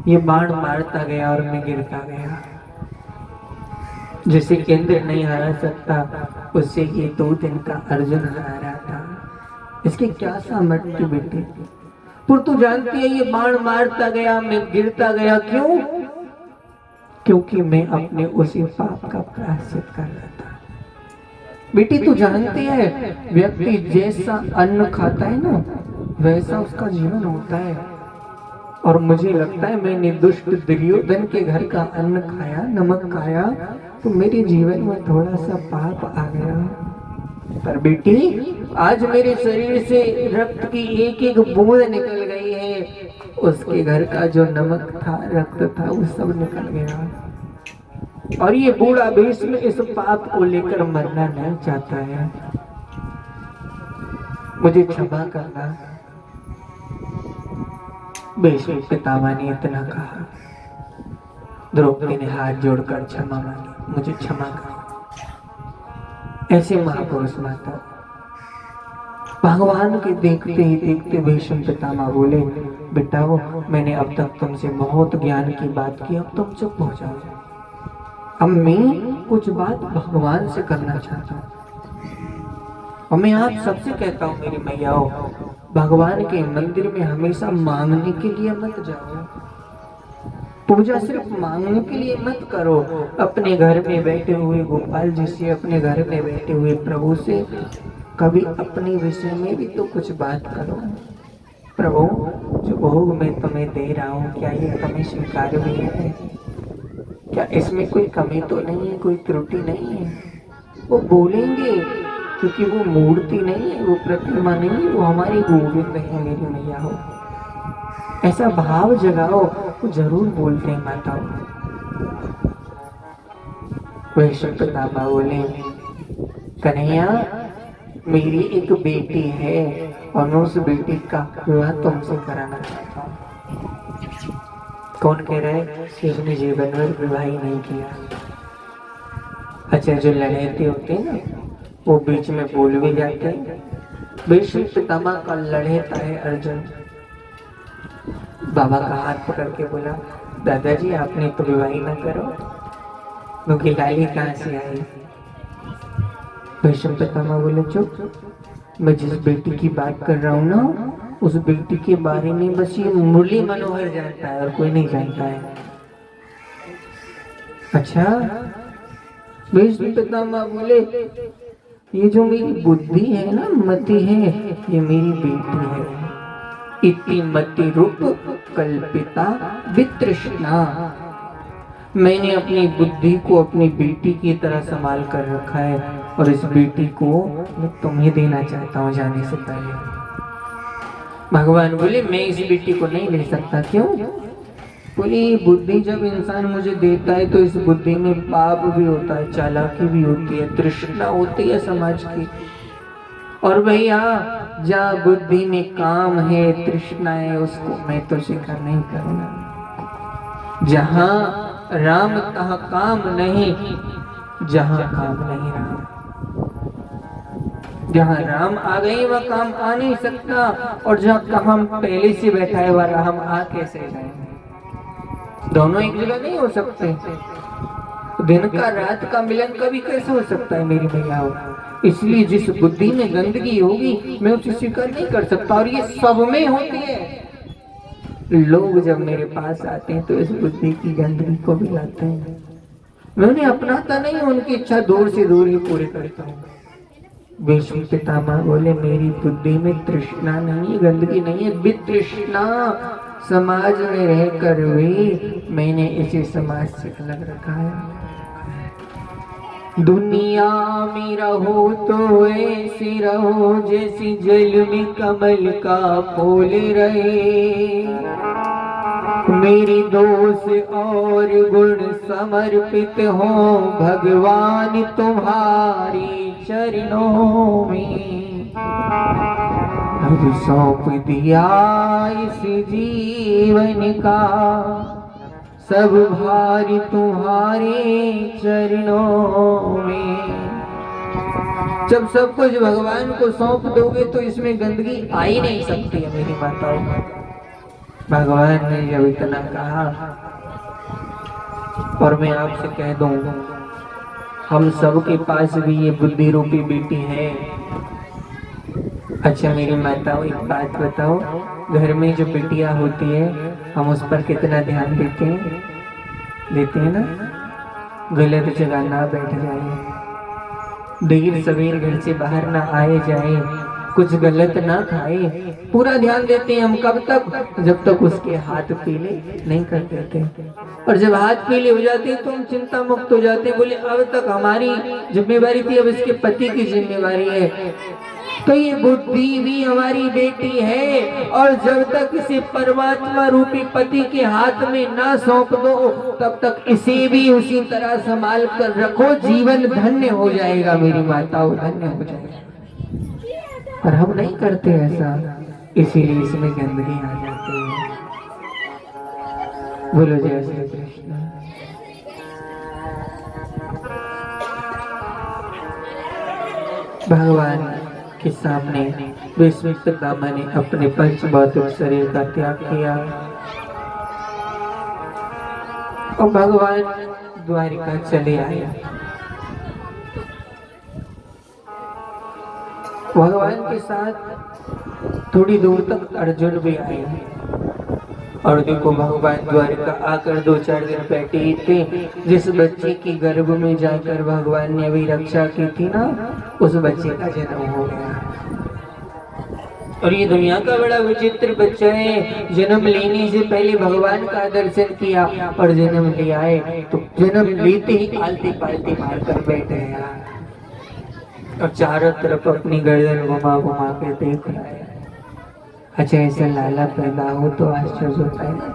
ये बाण मारता गया और मैं गिरता गया, जिसे इंद्र नहीं हरा सकता उससे ये 2 दिन का अर्जुन हरा था। इसकी क्या सामर्थ्य बेटी, पर तू जानती है ये बाण मारता गया मैं गिरता गया, क्यों? क्योंकि मैं अपने उसी पाप का प्रायश्चित कर रहा था। बेटी तू जानती है व्यक्ति जैसा अन्न खाता है ना वैसा उसका जीवन होता है, और मुझे लगता है मैंने दुष्ट दुर्योधन के घर का अन्न खाया, नमक खाया, तो मेरे जीवन में थोड़ा सा पाप आ गया। पर बेटी आज मेरे शरीर से रक्त की एक एक बूंद निकल गई है, उसके घर का जो नमक था रक्त था वो सब निकल गया। और ये बूढ़ा भीष्म इस पाप को लेकर मरना नहीं चाहता है, मुझे क्षमा करना। भीष्म पितामह ने इतना कहा, द्रौपदी ने हाथ जोड़कर क्षमा मांगी, मुझे क्षमा करो। ऐसे महापुरुष माता भगवान के देखते ही देखते भीष्म पितामह बोले, बेटा वो मैंने अब तक तुमसे बहुत ज्ञान की बात की, अब तुम चुप हो जाओ। अब मैं कुछ बात भगवान से करना चाहता हूँ और मैं आप सबसे कहता हूँ मेरी मैयाओं, भगवान के मंदिर में हमेशा मांगने के लिए मत जाओ, पूजा सिर्फ मांगने के लिए मत करो। अपने घर में बैठे हुए गोपाल जी से, अपने घर में बैठे हुए प्रभु से कभी अपने विषय में भी तो कुछ बात करो। प्रभु जो भोग मैं तुम्हें दे रहा हूँ क्या ये तुम्हें स्वीकार भी है? क्या इसमें कोई कमी तो नहीं है, कोई त्रुटि नहीं है? वो बोलेंगे क्योंकि वो मूर्ति नहीं है, वो प्रतिमा नहीं है, वो हमारी गोविंद है मेरी मैया हो। ऐसा भाव जगाओ, वो जरूर बोलते हैं माताओं। वैश्व पितामह बोले, कन्हैया मेरी एक बेटी है और मैं उस बेटी का विवाह तुमसे कराना चाहता हूँ। कौन कह रहा है कि उसने जीवन में विवाह ही नहीं किया? अच्छा, जो लड़ेते होते हैं ना वो बीच में बोल भी जाते हैं। भीष्म पितामह का लड़ेता है अर्जुन, बाबा का हाथ पकड़ के बोला, दादाजी आपने तो विवाह न करो, क्योंकि लाली कहाँ से आई? भीष्म पितामह बोले, चुप, मैं जिस बेटी की बात कर रहा हूँ ना उस बेटी के बारे में बस ये मुरली मनोहर जानता है और कोई नहीं जानता है। अच्छा, भीष्म पितामह बोले ये जो मेरी बुद्धि है ना, मति है, ये मेरी बेटी है। इति मति रूप कल्पिता वितृष्णा। मैंने अपनी बुद्धि को अपनी बेटी की तरह संभाल कर रखा है और इस बेटी को मैं तुम्हें देना चाहता हूँ जाने से पहले। भगवान बोले मैं इस बेटी को नहीं ले सकता। क्यों? बोले बुद्धि जब इंसान मुझे देता है तो इस बुद्धि में पाप भी होता है, चालाकी भी होती है, तृष्णा होती है समाज की। और भैया जहाँ बुद्धि में काम है, तृष्णा है, उसको मैं तो स्वीकार नहीं करूंगा। जहाँ राम तहाँ काम नहीं, जहाँ काम नहीं राम। जहाँ राम आ गए वह काम आ नहीं सकता, और जहाँ काम पहले से बैठा है वह राम आ कैसे जाए? दोनों एक जगह नहीं हो सकते। दिन का रात का मिलन कभी कैसे हो सकता है मेरी महिलाओं? इसलिए जिस बुद्धि में गंदगी होगी मैं उसे स्वीकार नहीं कर सकता, और ये सब में होती है। लोग जब मेरे पास आते हैं तो इस बुद्धि की गंदगी को भी लाते हैं। मैं उन्हें अपनाता नहीं, उनकी इच्छा दूर से दूर ही पूरी करता हूँ। भीष्म पितामह बोले मेरी बुद्धि में तृष्णा नहीं, गंदगी नहीं है, वितृष्णा। समाज में रहकर भी मैंने इसे समाज से अलग रखा है। दुनिया में रहो तो ऐसे रहो जैसी जल में कमल का फूल रहे। मेरी दोष और गुण समर्पित हो भगवान तुम्हारी चरणों में। अब सौंप दिया इस जीवन का सब भार तुम्हारे चरणों में। जब सब कुछ भगवान को सौंप दोगे तो इसमें गंदगी आ ही नहीं सकती है मेरी माताओं। भगवान ने जब इतना कहा, और मैं आपसे कह दूं हम सब के पास भी ये बुद्धि रूपी बेटी है। अच्छा मेरी माताओं एक बात बताओ, घर में जो बिटिया होती है हम उस पर कितना ध्यान देते हैं? देते हैं ना? गलत जगह ना बैठ जाए, देर सवेर घर से बाहर ना आए जाए, कुछ गलत ना खाए, पूरा ध्यान देते हैं हम। कब तक? जब तक उसके हाथ पीले नहीं कर देते। और जब हाथ पीले हो जाते तो हम चिंता मुक्त हो जाते। बोले अब तक हमारी जिम्मेवारी थी, अब इसके पति की जिम्मेवारी है। तो ये बुद्धि भी हमारी बेटी है, और जब तक इसे परमात्मा रूपी पति के हाथ में ना सौंप दो तब तक इसे भी उसी तरह संभाल कर रखो। जीवन धन्य हो जाएगा मेरी माताओं, धन्य हो जाएगा। पर हम नहीं करते ऐसा, इसीलिए इसमें गंदगी आ जाती है। बोलो जय श्री कृष्ण। भगवान के सामने भीष्म पितामह ने अपने पंचभौतिक शरीर का त्याग किया और भगवान द्वारिका चले आए। भगवान के साथ थोड़ी दूर तक अर्जुन भी आए, और देखो भगवान द्वारिका आकर 2-4 दिन बैठे ही थे। जिस बच्चे की गर्भ में जाकर भगवान ने अभी रक्षा की थी ना, उस बच्चे का जन्म हो गया। और ये दुनिया का बड़ा विचित्र बच्चा है। जन्म लेने से पहले भगवान का दर्शन किया और जन्म ले आए तो जन्म लेते ही पालते पालते मारकर बैठे हैं और चारों तरफ अपनी गर्दन घुमा घुमा के देख रहा है। अच्छा ऐसा लाला पैदा हो तो आश्चर्य होता है ना।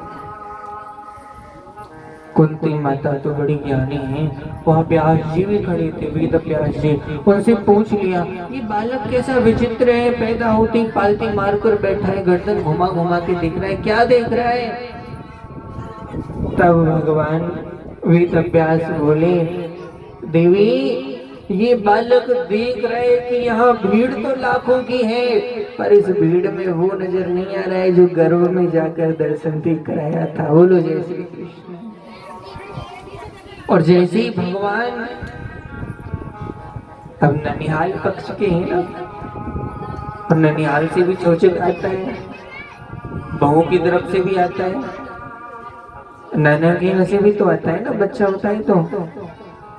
कुंती माता तो बड़ी ज्ञानी है, वहाँ व्यास जी भी खड़े थे, वेद व्यास जी। उनसे पूछ लिया ये बालक कैसा विचित्र है, पैदा होते ही पालती मारकर बैठा है, गर्दन घुमा घुमा के देख रहा है, क्या देख रहा है? तब भगवान वेद व्यास बोले देवी ये बालक देख रहे कि यहाँ भीड़ तो लाखों की है, पर इस भीड़ में वो नजर नहीं आ रहा है जो गर्भ में जाकर दर्शन देख कर आया था। बोलो जय श्री कृष्ण। और जैसे ही भगवान अब ननिहाल पक्ष के हैं ना, और ननिहाल से भी चौचक आता है, बहू की तरफ से भी आता है। नाना के नसीब भी तो आता है ना, बच्चा होता है तो